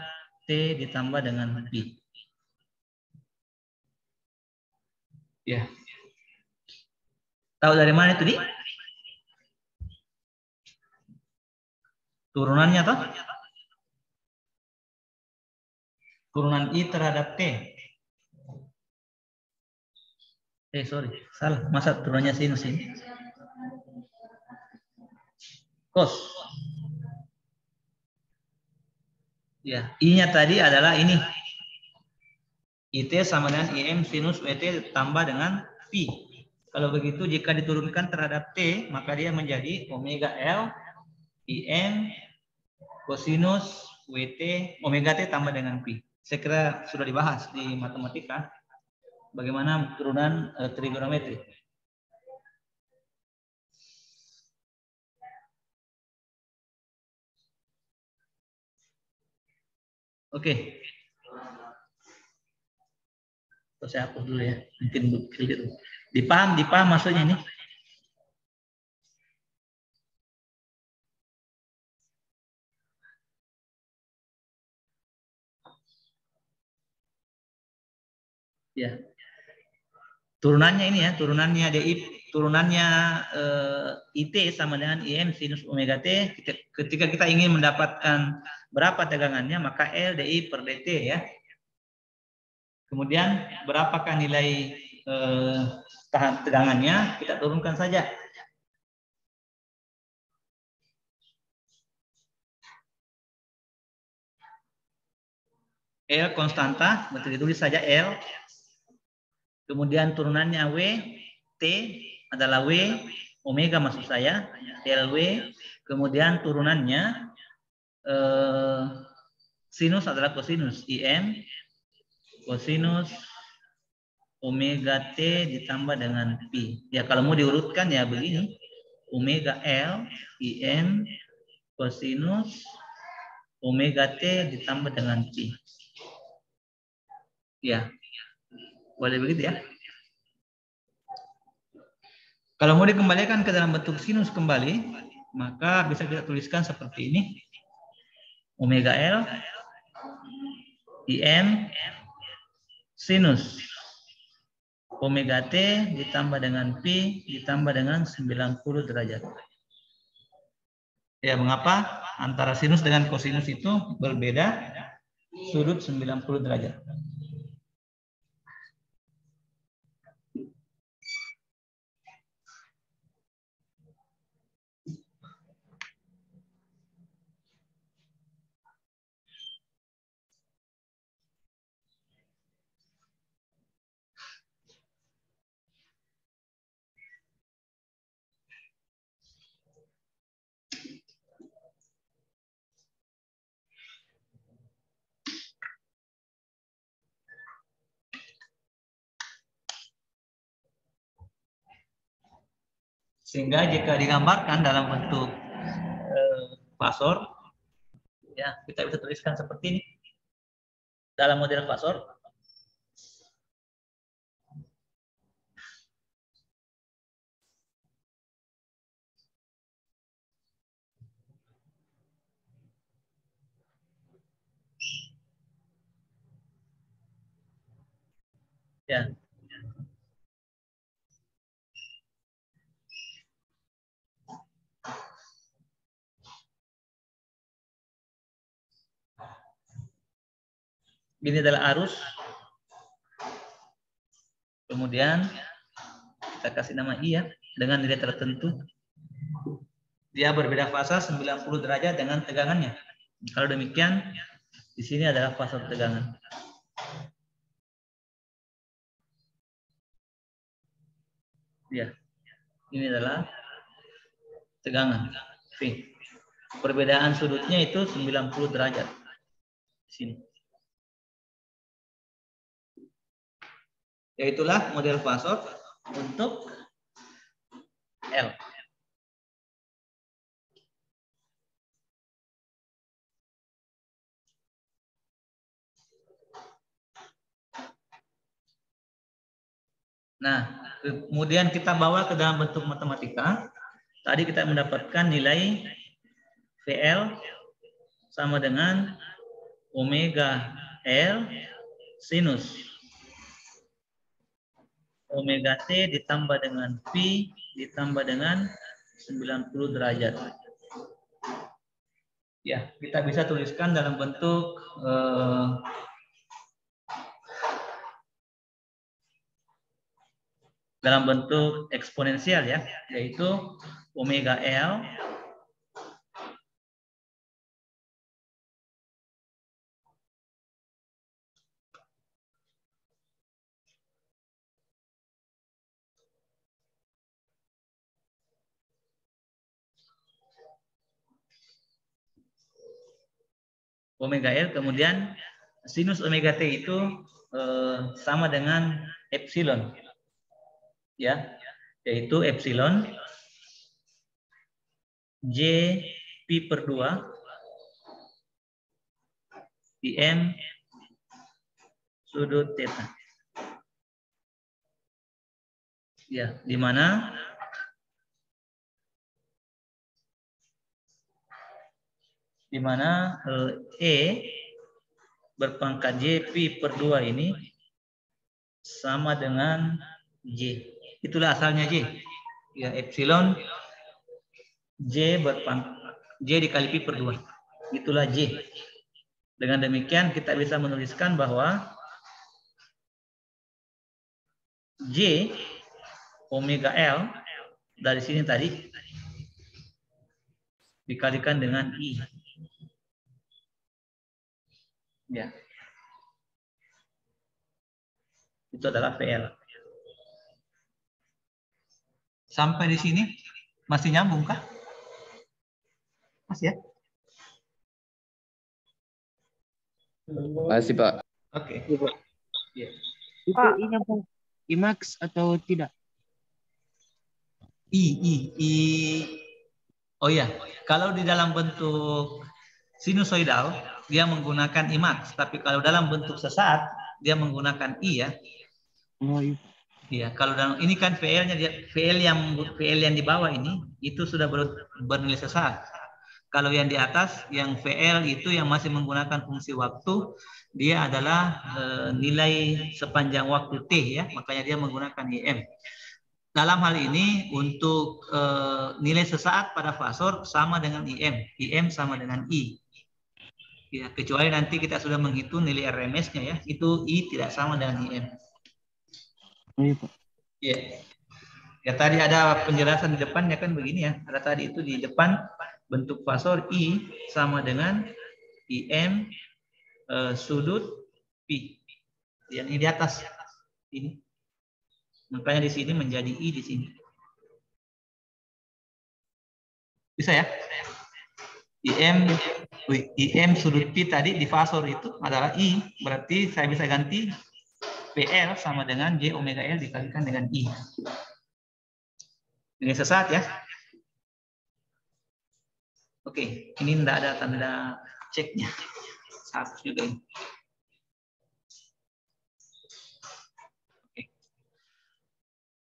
T ditambah dengan Pi. Ya. Tahu dari mana itu, Di? Turunannya toh? Turunan I terhadap T. Sorry, salah. Masa turunannya sinus ini? Cos. Ya, I-nya tadi adalah ini. IT sama dengan IM sinus WT tambah dengan Pi. Kalau begitu jika diturunkan terhadap T, maka dia menjadi omega L IM cosinus WT omega T tambah dengan Pi. Saya kira sudah dibahas di matematika bagaimana turunan trigonometri. Oke. Saya hapus dulu ya. Mungkin dipaham maksudnya ini. Ya. Turunannya ini ya, turunannya IT sama dengan IM sinus omega T. Ketika kita ingin mendapatkan berapa tegangannya, maka L DI per DT ya. Kemudian berapakah nilai tegangannya, kita turunkan saja. L konstanta, berarti ditulis saja L. Kemudian turunannya W, T adalah W, omega maksud saya, LW. Kemudian turunannya sinus adalah kosinus, IM, kosinus omega T ditambah dengan Pi. Ya kalau mau diurutkan ya begini, omega L, IM, kosinus omega T ditambah dengan Pi. Ya, boleh begitu ya. Kalau mau dikembalikan ke dalam bentuk sinus kembali, maka bisa kita tuliskan seperti ini. Omega L, IM, sinus omega T ditambah dengan Pi ditambah dengan 90 derajat. Ya, mengapa antara sinus dengan kosinus itu berbeda sudut 90 derajat? Sehingga jika digambarkan dalam bentuk fasor, ya kita bisa tuliskan seperti ini. Dalam model fasor, Ya. Ini adalah arus. Kemudian kita kasih nama I ya, dengan nilai tertentu. Dia berbeda fasa 90 derajat dengan tegangannya. Kalau demikian, di sini adalah fasa tegangan. Ya, ini adalah tegangan V. Perbedaan sudutnya itu 90 derajat. Di sini. Yaitulah model fasor untuk L. Nah, kemudian kita bawa ke dalam bentuk matematika. Tadi kita mendapatkan nilai VL sama dengan omega L sinus omega T ditambah dengan P ditambah dengan 90 derajat. Ya, kita bisa tuliskan dalam bentuk eksponensial ya, yaitu omega L kemudian sinus omega T itu sama dengan epsilon ya, yaitu epsilon J Pi per 2 IM sudut theta. Ya, di mana E berpangkat J Pi per 2 ini sama dengan J. Itulah asalnya J. Ya, epsilon J dikali Pi per 2. Itulah J. Dengan demikian kita bisa menuliskan bahwa J omega L dari sini tadi dikalikan dengan I. Ya. Itu adalah VL. Sampai di sini masih nyambung kah? Masih ya? Masih, Pak. Oke. Ya. Itu I-nya Pak, I-max atau tidak? Oh ya, kalau di dalam bentuk sinusoidal dia menggunakan I-max, tapi kalau dalam bentuk sesaat dia menggunakan I ya. Oh, iya. Iya, kalau dalam ini kan VL-nya VL yang di bawah ini itu sudah bernilai sesaat. Kalau yang di atas yang VL itu yang masih menggunakan fungsi waktu, dia adalah nilai sepanjang waktu T ya, makanya dia menggunakan IM. Dalam hal ini untuk nilai sesaat pada fasor sama dengan IM sama dengan I. Ya, kecuali nanti kita sudah menghitung nilai RMS-nya ya, itu I tidak sama dengan IM. Iya, Pak. Ya. Ya tadi ada penjelasan di depannya kan begini ya. Ada tadi itu di depan bentuk fasor I sama dengan IM sudut P. Yang ini di atas ini. Makanya di sini menjadi I di sini. Bisa ya? IM sudut P tadi di fasor itu adalah I. Berarti saya bisa ganti PL sama dengan J omega L dikalikan dengan I. Ini sesaat ya. Oke, ini tidak ada tanda ceknya. Satu juga ini. Oke.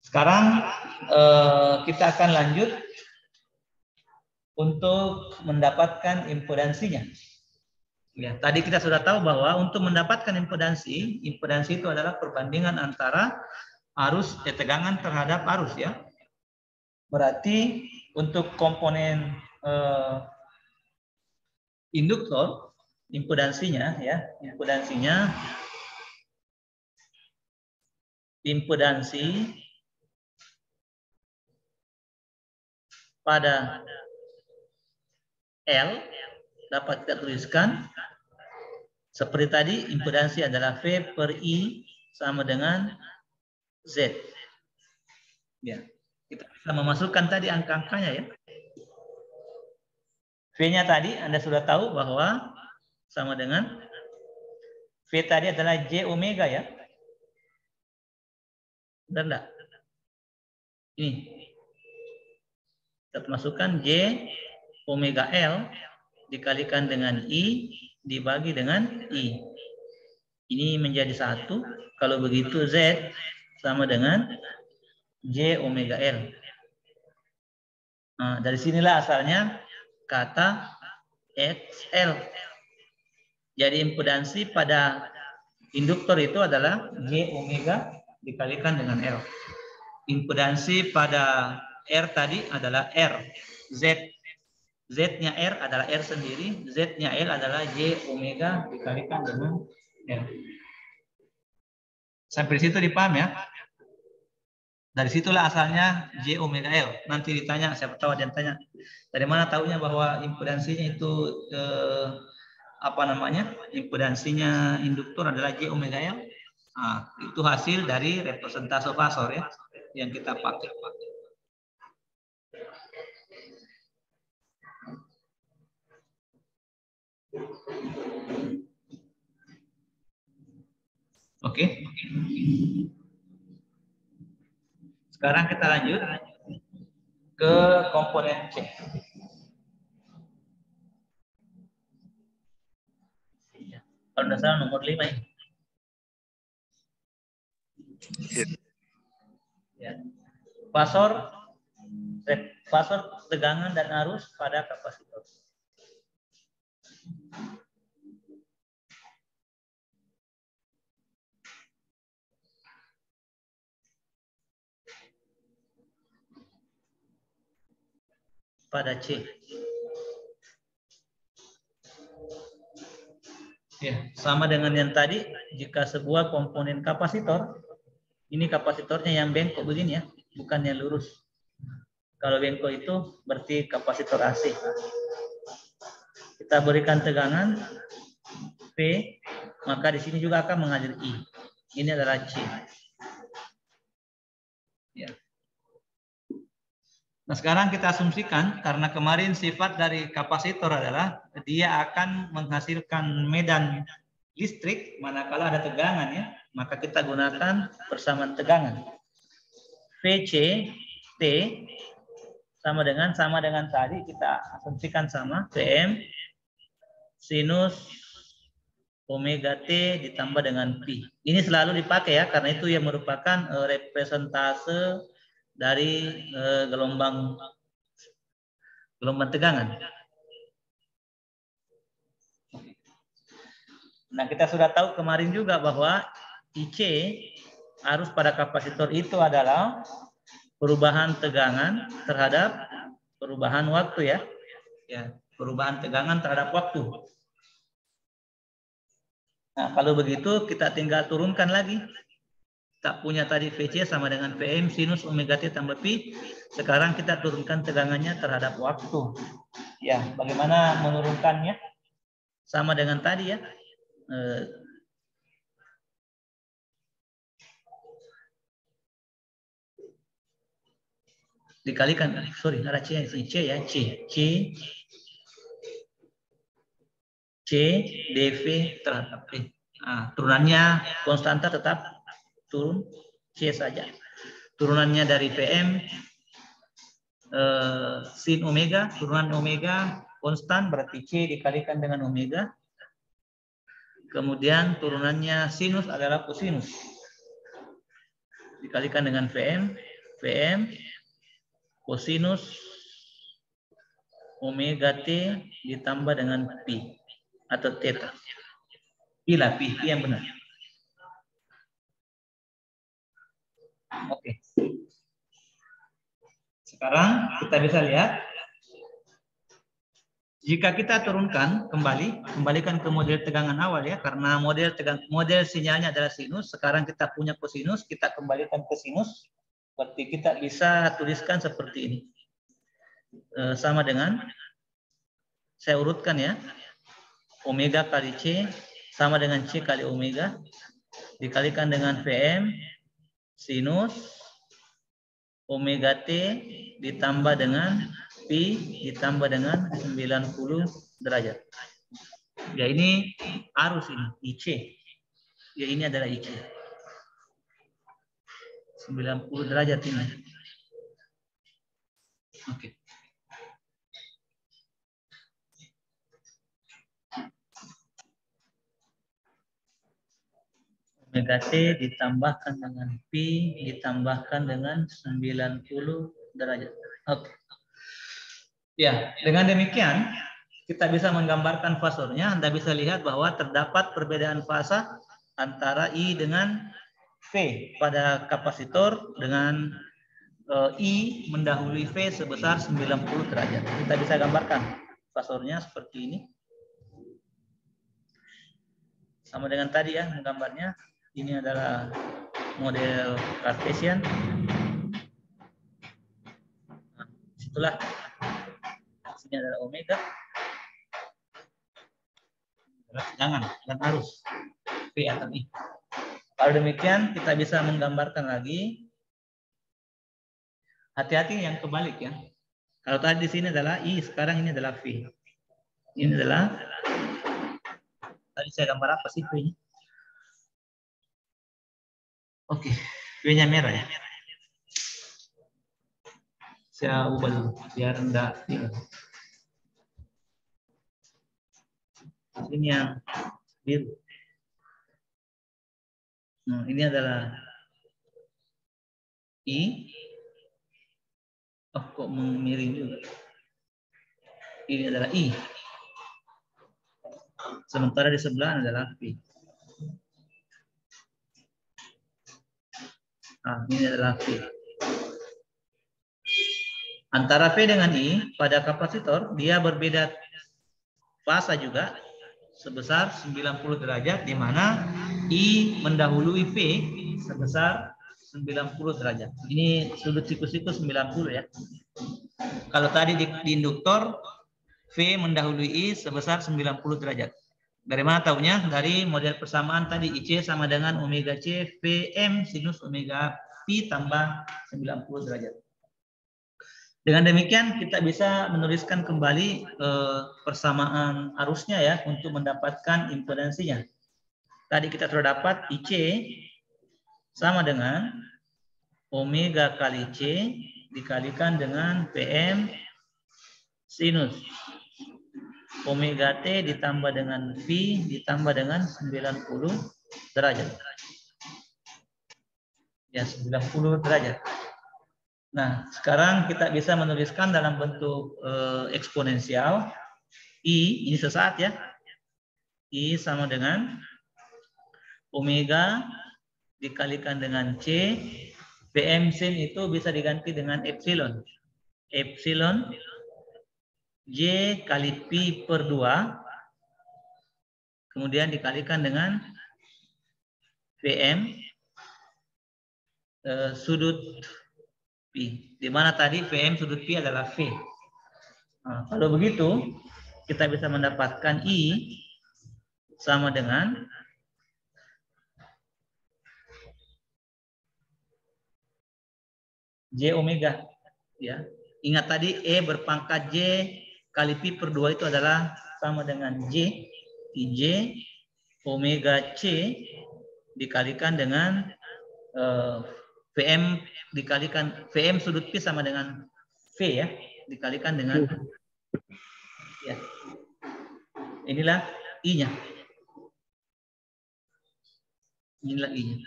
Sekarang kita akan lanjut untuk mendapatkan impedansinya. Ya, tadi kita sudah tahu bahwa untuk mendapatkan impedansi itu adalah perbandingan antara arus tegangan terhadap arus ya. Berarti untuk komponen induktor impedansinya impedansi pada L dapat kita tuliskan seperti tadi, impedansi adalah V per I sama dengan Z. Ya, kita bisa memasukkan tadi angka-angkanya ya. V-nya tadi Anda sudah tahu bahwa sama dengan V tadi adalah J omega ya. Benar enggak? Ini. Kita masukkan J omega L dikalikan dengan I dibagi dengan I. Ini menjadi 1. Kalau begitu Z sama dengan J omega L. Nah, dari sinilah asalnya kata XL. Jadi impedansi pada induktor itu adalah J omega dikalikan dengan L. Impedansi pada R tadi adalah R. Z-nya R adalah R sendiri, Z-nya L adalah J omega dikalikan dengan L. Sampai situ dipaham ya? Dari situlah asalnya J omega L. Nanti ditanya, siapa tahu ada yang tanya, dari mana tahunya bahwa impedansinya itu impedansinya induktor adalah J omega L? Nah, itu hasil dari representase fasor ya, yang kita pakai. Oke. Sekarang kita lanjut ke komponen C. Kalau tidak salah nomor 5 ya. Ya. Fasor tegangan dan arus pada kapasitor. Pada C. Ya, sama dengan yang tadi, jika sebuah komponen kapasitor, ini kapasitornya yang bengkok begini ya, bukan yang lurus. Kalau bengkok itu berarti kapasitor AC. Kita berikan tegangan P, maka di sini juga akan mengalir I. Ini adalah C. Ya. Nah, sekarang kita asumsikan karena kemarin sifat dari kapasitor adalah dia akan menghasilkan medan listrik manakala ada tegangan ya, maka kita gunakan persamaan tegangan. VC T sama dengan tadi kita asumsikan sama Vm sinus omega T ditambah dengan Pi. Ini selalu dipakai ya, karena itu yang merupakan representase dari gelombang tegangan. Nah, kita sudah tahu kemarin juga bahwa IC arus pada kapasitor itu adalah perubahan tegangan terhadap perubahan waktu ya. Ya, perubahan tegangan terhadap waktu. Nah, kalau begitu kita tinggal turunkan lagi. Tak punya tadi VC sama dengan Vm sinus omega T tambah Pi. Sekarang kita turunkan tegangannya terhadap waktu. Ya, bagaimana menurunkannya? Sama dengan tadi ya. Dikalikan, sorry, ada C ya, C dV terhadap P. Nah, turunannya konstanta tetap turun C saja. Turunannya dari Vm sin omega, turunan omega konstan berarti C dikalikan dengan omega. Kemudian turunannya sinus adalah kosinus. Dikalikan dengan Vm kosinus omega T ditambah dengan Pi. atau theta. Pi lah, pi yang benar. Oke. Sekarang kita bisa lihat, jika kita turunkan kembalikan ke model tegangan awal ya, karena model sinyalnya adalah sinus. Sekarang kita punya kosinus, kita kembalikan ke sinus. Berarti kita bisa tuliskan seperti ini. Sama dengan, saya urutkan ya, omega kali C sama dengan C kali omega dikalikan dengan Vm sinus omega T ditambah dengan Pi ditambah dengan 90 derajat. Ya ini arus ini, IC. Ya ini adalah IC. 90 derajat ini. Oke. Omega T ditambahkan dengan Pi ditambahkan dengan 90 derajat. Oke. Ya, dengan demikian kita bisa menggambarkan fasornya. Anda bisa lihat bahwa terdapat perbedaan fasa antara I dengan V pada kapasitor dengan I mendahului V sebesar 90 derajat. Kita bisa gambarkan fasornya seperti ini. Sama dengan tadi ya, menggambarnya. Ini adalah model Cartesian. Nah, itulah ini adalah omega. Adalah tegangan dan arus V atau I. Kalau demikian kita bisa menggambarkan lagi. Hati-hati yang kebalik ya. Kalau tadi di sini adalah I, sekarang ini adalah V. Ini adalah tadi saya gambar apa sih V-nya? Oke, V-nya merah ya. Saya ubah dulu biar enggak tinggal. Ini yang biru. Nah, ini adalah I. Oh, kok miring juga. Ini adalah I. Sementara di sebelah adalah V. Nah, ini adalah V. Antara V dengan I pada kapasitor dia berbeda fasa juga sebesar 90 derajat, di mana I mendahului V sebesar 90 derajat. Ini sudut siku-siku 90 ya. Kalau tadi di induktor V mendahului I sebesar 90 derajat. Dari mana tahunya? Dari model persamaan tadi IC sama dengan omega C Vm sinus omega Pi tambah 90 derajat. Dengan demikian kita bisa menuliskan kembali persamaan arusnya ya untuk mendapatkan impedansinya. Tadi kita sudah dapat IC sama dengan omega kali C dikalikan dengan Vm sinus omega T ditambah dengan Pi ditambah dengan 90 derajat. Ya, 90 derajat. Nah, sekarang kita bisa menuliskan dalam bentuk eksponensial. I, ini sesaat ya. I sama dengan omega dikalikan dengan C. Vm sin itu bisa diganti dengan epsilon. Epsilon J kali Pi per 2. Kemudian dikalikan dengan Vm sudut Pi. Di mana tadi Vm sudut Pi adalah V. Nah, kalau begitu, kita bisa mendapatkan I sama dengan J omega. Ya. Ingat tadi E berpangkat J kali Pi per 2 itu adalah sama dengan J. IJ omega C dikalikan dengan Vm dikalikan Vm sudut Pi sama dengan V ya, dikalikan dengan ya. Inilah I-nya. Inilah I-nya.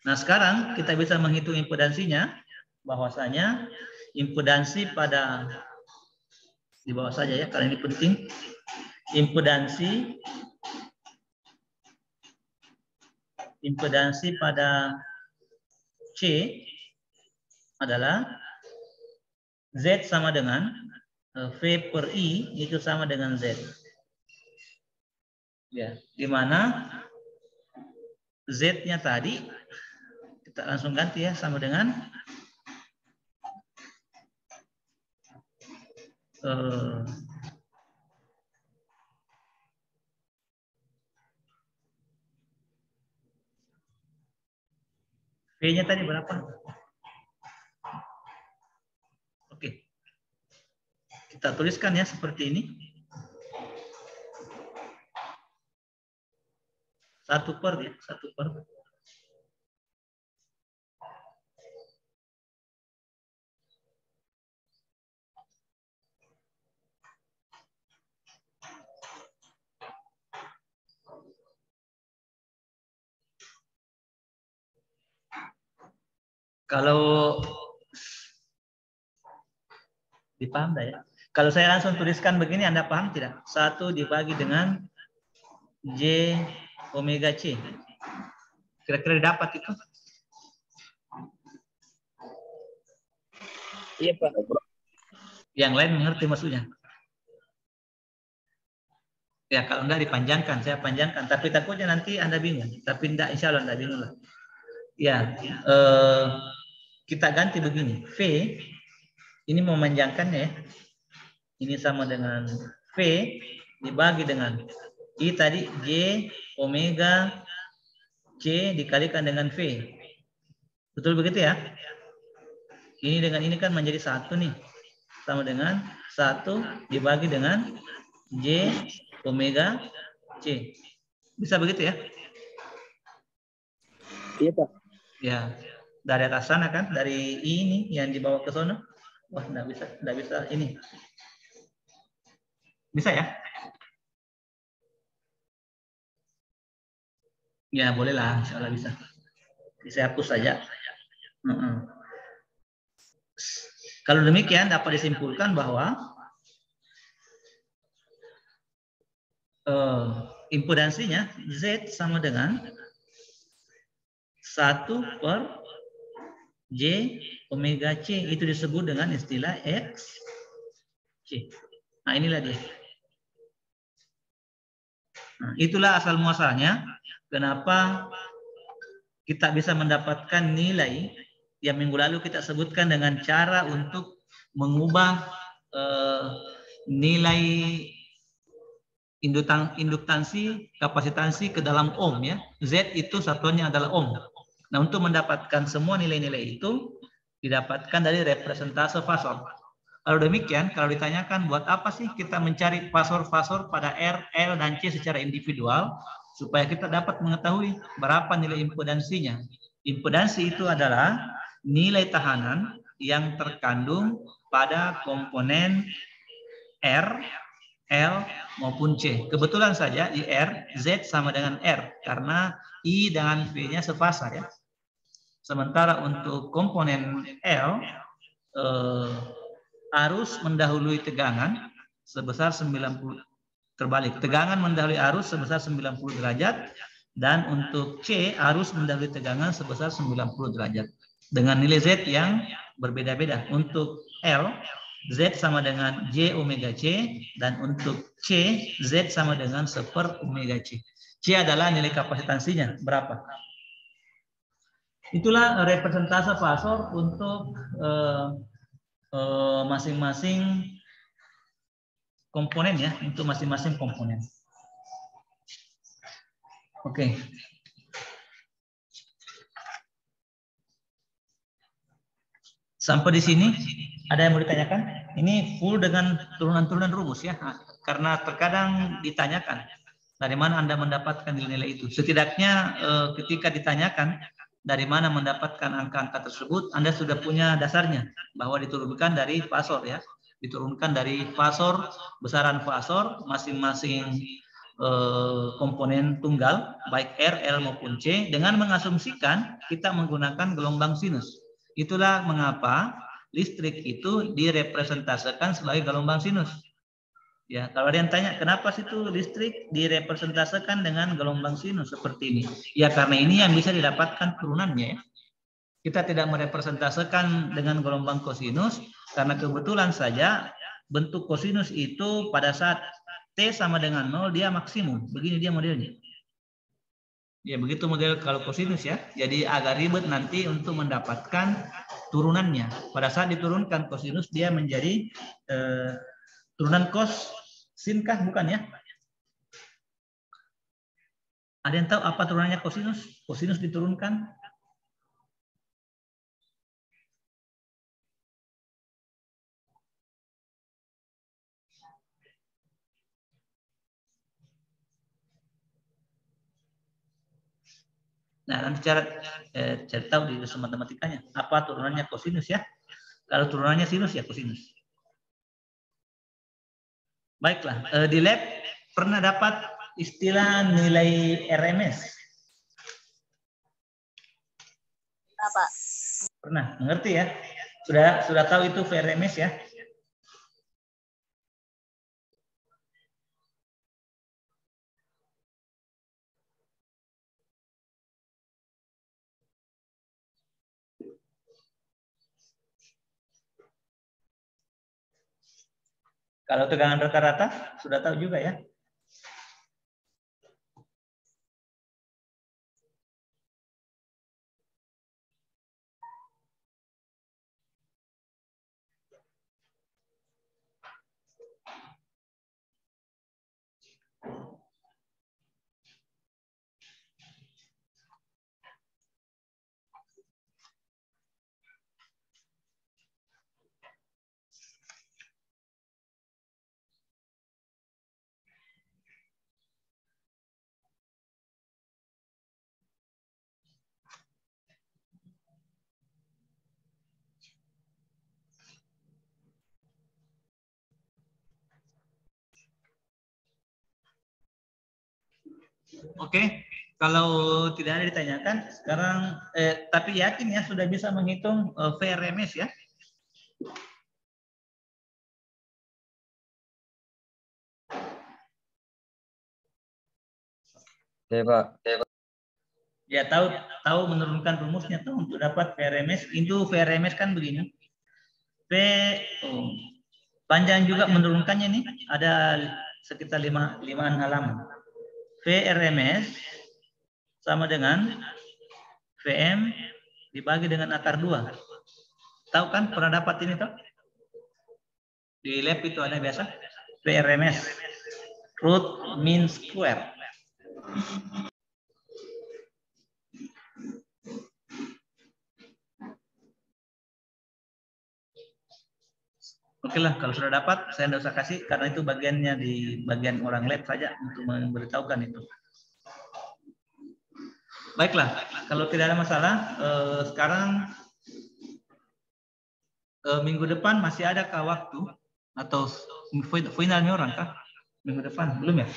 Nah, sekarang kita bisa menghitung impedansinya, bahwasanya impedansi pada di bawah saja ya, karena ini penting. Impedansi impedansi pada C adalah Z sama dengan V per I itu sama dengan Z. Ya, di mana Z-nya tadi kita langsung ganti ya sama dengan V-nya tadi berapa? Oke. Kita tuliskan ya seperti ini. 1 per ya, 1 per. Kalau dipaham dah ya. Kalau saya langsung tuliskan begini, Anda paham tidak? 1 dibagi dengan J omega C. Kira-kira dapat itu? Iya, Pak. Yang lain mengerti maksudnya? Ya, kalau enggak dipanjangkan, saya panjangkan. Tapi takutnya nanti Anda bingung. Tapi enggak, insya Allah enggak bingung lah. Ya, kita ganti begini. V, ini memanjangkannya ya. Ini sama dengan V dibagi dengan I tadi J omega C dikalikan dengan V. Betul begitu ya? Ini dengan ini kan menjadi 1 nih. Sama dengan 1 dibagi dengan J omega C. Bisa begitu ya? Iya, Pak. Ya. Dari atas sana kan, dari I ini yang dibawa ke sana. Wah, enggak bisa ini. Bisa ya? Ya, bolehlah, insya Allah bisa. Saya hapus saja. Kalau demikian dapat disimpulkan bahwa impedansinya Z sama dengan 1 per J omega C. Itu disebut dengan istilah X C. Nah, inilah dia. Nah, itulah asal muasalnya kenapa kita bisa mendapatkan nilai yang minggu lalu kita sebutkan dengan cara untuk mengubah nilai induktansi, kapasitansi ke dalam ohm ya. Z itu satuannya adalah ohm. Nah, untuk mendapatkan semua nilai-nilai itu didapatkan dari representase fasor. Kalau demikian, kalau ditanyakan buat apa sih kita mencari fasor-fasor pada R, L, dan C secara individual supaya kita dapat mengetahui berapa nilai impedansinya. Impedansi itu adalah nilai tahanan yang terkandung pada komponen R, L maupun C. Kebetulan saja di R, Z sama dengan R karena I dengan V-nya sefasa ya. Sementara untuk komponen L arus mendahului tegangan sebesar 90 terbalik. Tegangan mendahului arus sebesar 90 derajat dan untuk C arus mendahului tegangan sebesar 90 derajat. Dengan nilai Z yang berbeda-beda. Untuk L Z sama dengan J omega C dan untuk C Z sama dengan 1 per omega C. C adalah nilai kapasitansinya berapa? Itulah representase fasor untuk masing-masing komponen ya, untuk masing-masing komponen. Oke. Sampai di sini ada yang mau ditanyakan? Ini full dengan turunan-turunan rumus ya, karena terkadang ditanyakan dari mana Anda mendapatkan nilai-nilai itu. Setidaknya ketika ditanyakan dari mana mendapatkan angka-angka tersebut, Anda sudah punya dasarnya bahwa diturunkan dari fasor ya, diturunkan dari fasor, besaran fasor masing-masing komponen tunggal baik R, L maupun C dengan mengasumsikan kita menggunakan gelombang sinus. Itulah mengapa listrik itu direpresentasikan sebagai gelombang sinus. Ya, kalau ada yang tanya kenapa sih itu listrik direpresentasikan dengan gelombang sinus seperti ini? Ya karena ini yang bisa didapatkan turunannya ya. Kita tidak merepresentasikan dengan gelombang kosinus karena kebetulan saja bentuk kosinus itu pada saat T sama dengan 0 dia maksimum. Begini dia modelnya. Ya begitu model kalau kosinus ya. Jadi agak ribet nanti untuk mendapatkan turunannya. Pada saat diturunkan kosinus dia menjadi turunan cos sin kah? Bukan ya? Ada yang tahu apa turunannya kosinus? Kosinus diturunkan? Nah, nanti cari tahu di matematikanya apa turunannya kosinus ya. Kalau turunannya sinus ya kosinus. Baiklah, di lab pernah dapat istilah nilai RMS? Apa? Pernah, mengerti ya? Sudah tahu itu VRMS ya? Kalau tegangan rata-rata sudah tahu juga ya? Oke, kalau tidak ada ditanyakan, sekarang tapi yakin ya sudah bisa menghitung VRMS ya? Ya, Pak. Ya tahu menurunkan rumusnya tuh untuk dapat VRMS. Itu VRMS kan begini. Panjang juga menurunkannya nih, ada sekitar 5 halaman. VRMS sama dengan VM dibagi dengan akar 2. Tahu kan pernah dapat ini tuh? Di lab itu ada biasa VRMS, root mean square. Oke lah, kalau sudah dapat, saya tidak usah kasih karena itu bagiannya di bagian orang lab saja untuk memberitahukan itu. Baiklah, kalau tidak ada masalah, sekarang minggu depan masih adakah waktu atau finalnya orang kah? Minggu depan belum ya?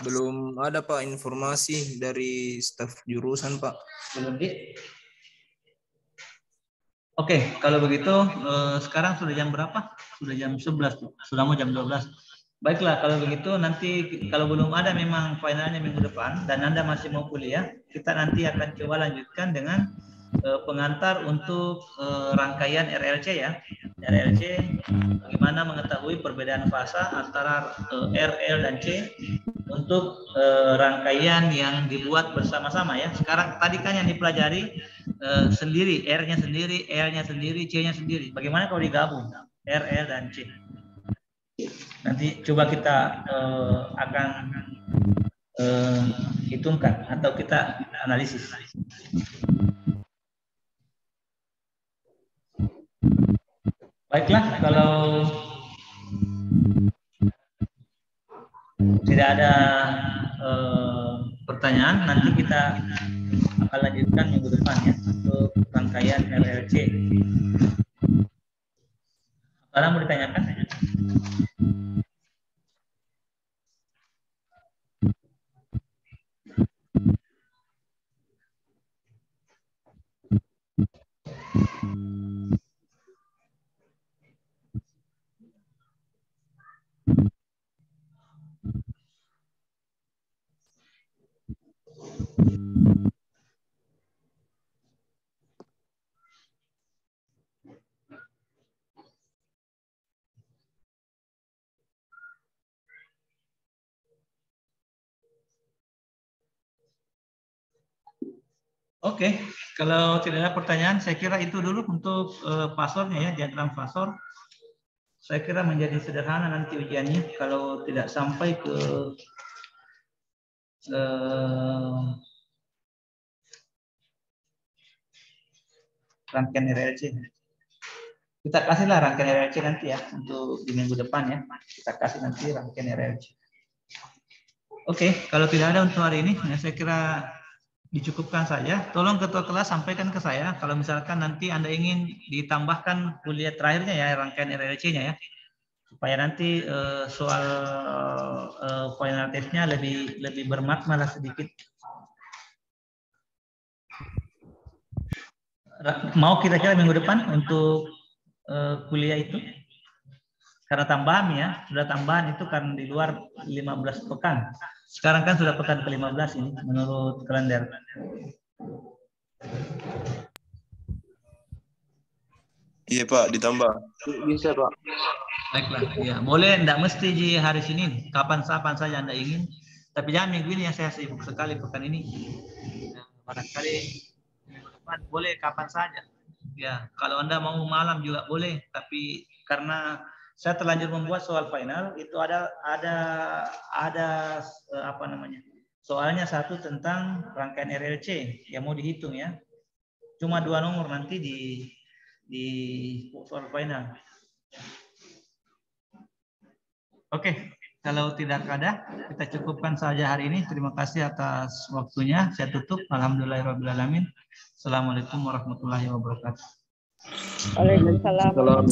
Belum ada Pak informasi dari staf jurusan Pak. Belum di. Oke, kalau begitu sekarang sudah jam berapa? Sudah jam 11 tuh. Sudah mau jam 12. Baiklah, kalau begitu nanti kalau belum ada memang finalnya minggu depan dan Anda masih mau kuliah, kita nanti akan coba lanjutkan dengan pengantar untuk rangkaian RLC ya. RLC bagaimana mengetahui perbedaan fasa antara RL dan C untuk rangkaian yang dibuat bersama-sama ya. Sekarang tadi kan yang dipelajari sendiri, R-nya sendiri, L-nya sendiri, C-nya sendiri. Bagaimana kalau digabung R, L, dan C? Nanti coba kita akan hitungkan atau kita analisis. Baiklah, kalau tidak ada pertanyaan, nanti kita akan lanjutkan minggu depan ya untuk rangkaian RLC. Sekarang mau ditanyakan? Oke, kalau tidak ada pertanyaan, saya kira itu dulu untuk pasornya ya, diagram pasor. Saya kira menjadi sederhana nanti ujiannya kalau tidak sampai ke rangkaian RLC. Kita kasihlah rangkaian RLC nanti ya untuk di minggu depan ya. Kita kasih nanti rangkaian RLC. Oke, kalau tidak ada untuk hari ini, ya saya kira dicukupkan saja. Tolong ketua kelas sampaikan ke saya kalau misalkan nanti Anda ingin ditambahkan kuliah terakhirnya ya, rangkaian RLC-nya ya. Supaya nanti soal final testnya lebih bermakna lah sedikit. Mau kira-kira minggu depan untuk kuliah itu? Karena tambahan ya, sudah tambahan itu kan di luar 15 pekan. Sekarang kan sudah pekan ke-15 ini menurut kalender. Iya Pak, ditambah. Bisa Pak. Baiklah, ya boleh, tidak mesti di hari Senin, kapan saja Anda ingin. Tapi jangan minggu ini yang saya sibuk sekali pekan ini. Nah, barangkali minggu depan boleh kapan saja. Ya, kalau Anda mau malam juga boleh, tapi karena saya terlanjur membuat soal final itu ada apa namanya? Soalnya satu tentang rangkaian RLC yang mau dihitung ya. Cuma 2 nomor nanti di soal final. Oke, kalau tidak ada, kita cukupkan saja hari ini. Terima kasih atas waktunya. Saya tutup. Alhamdulillahirrahmanirrahim. Assalamualaikum warahmatullahi wabarakatuh. Waalaikumsalam.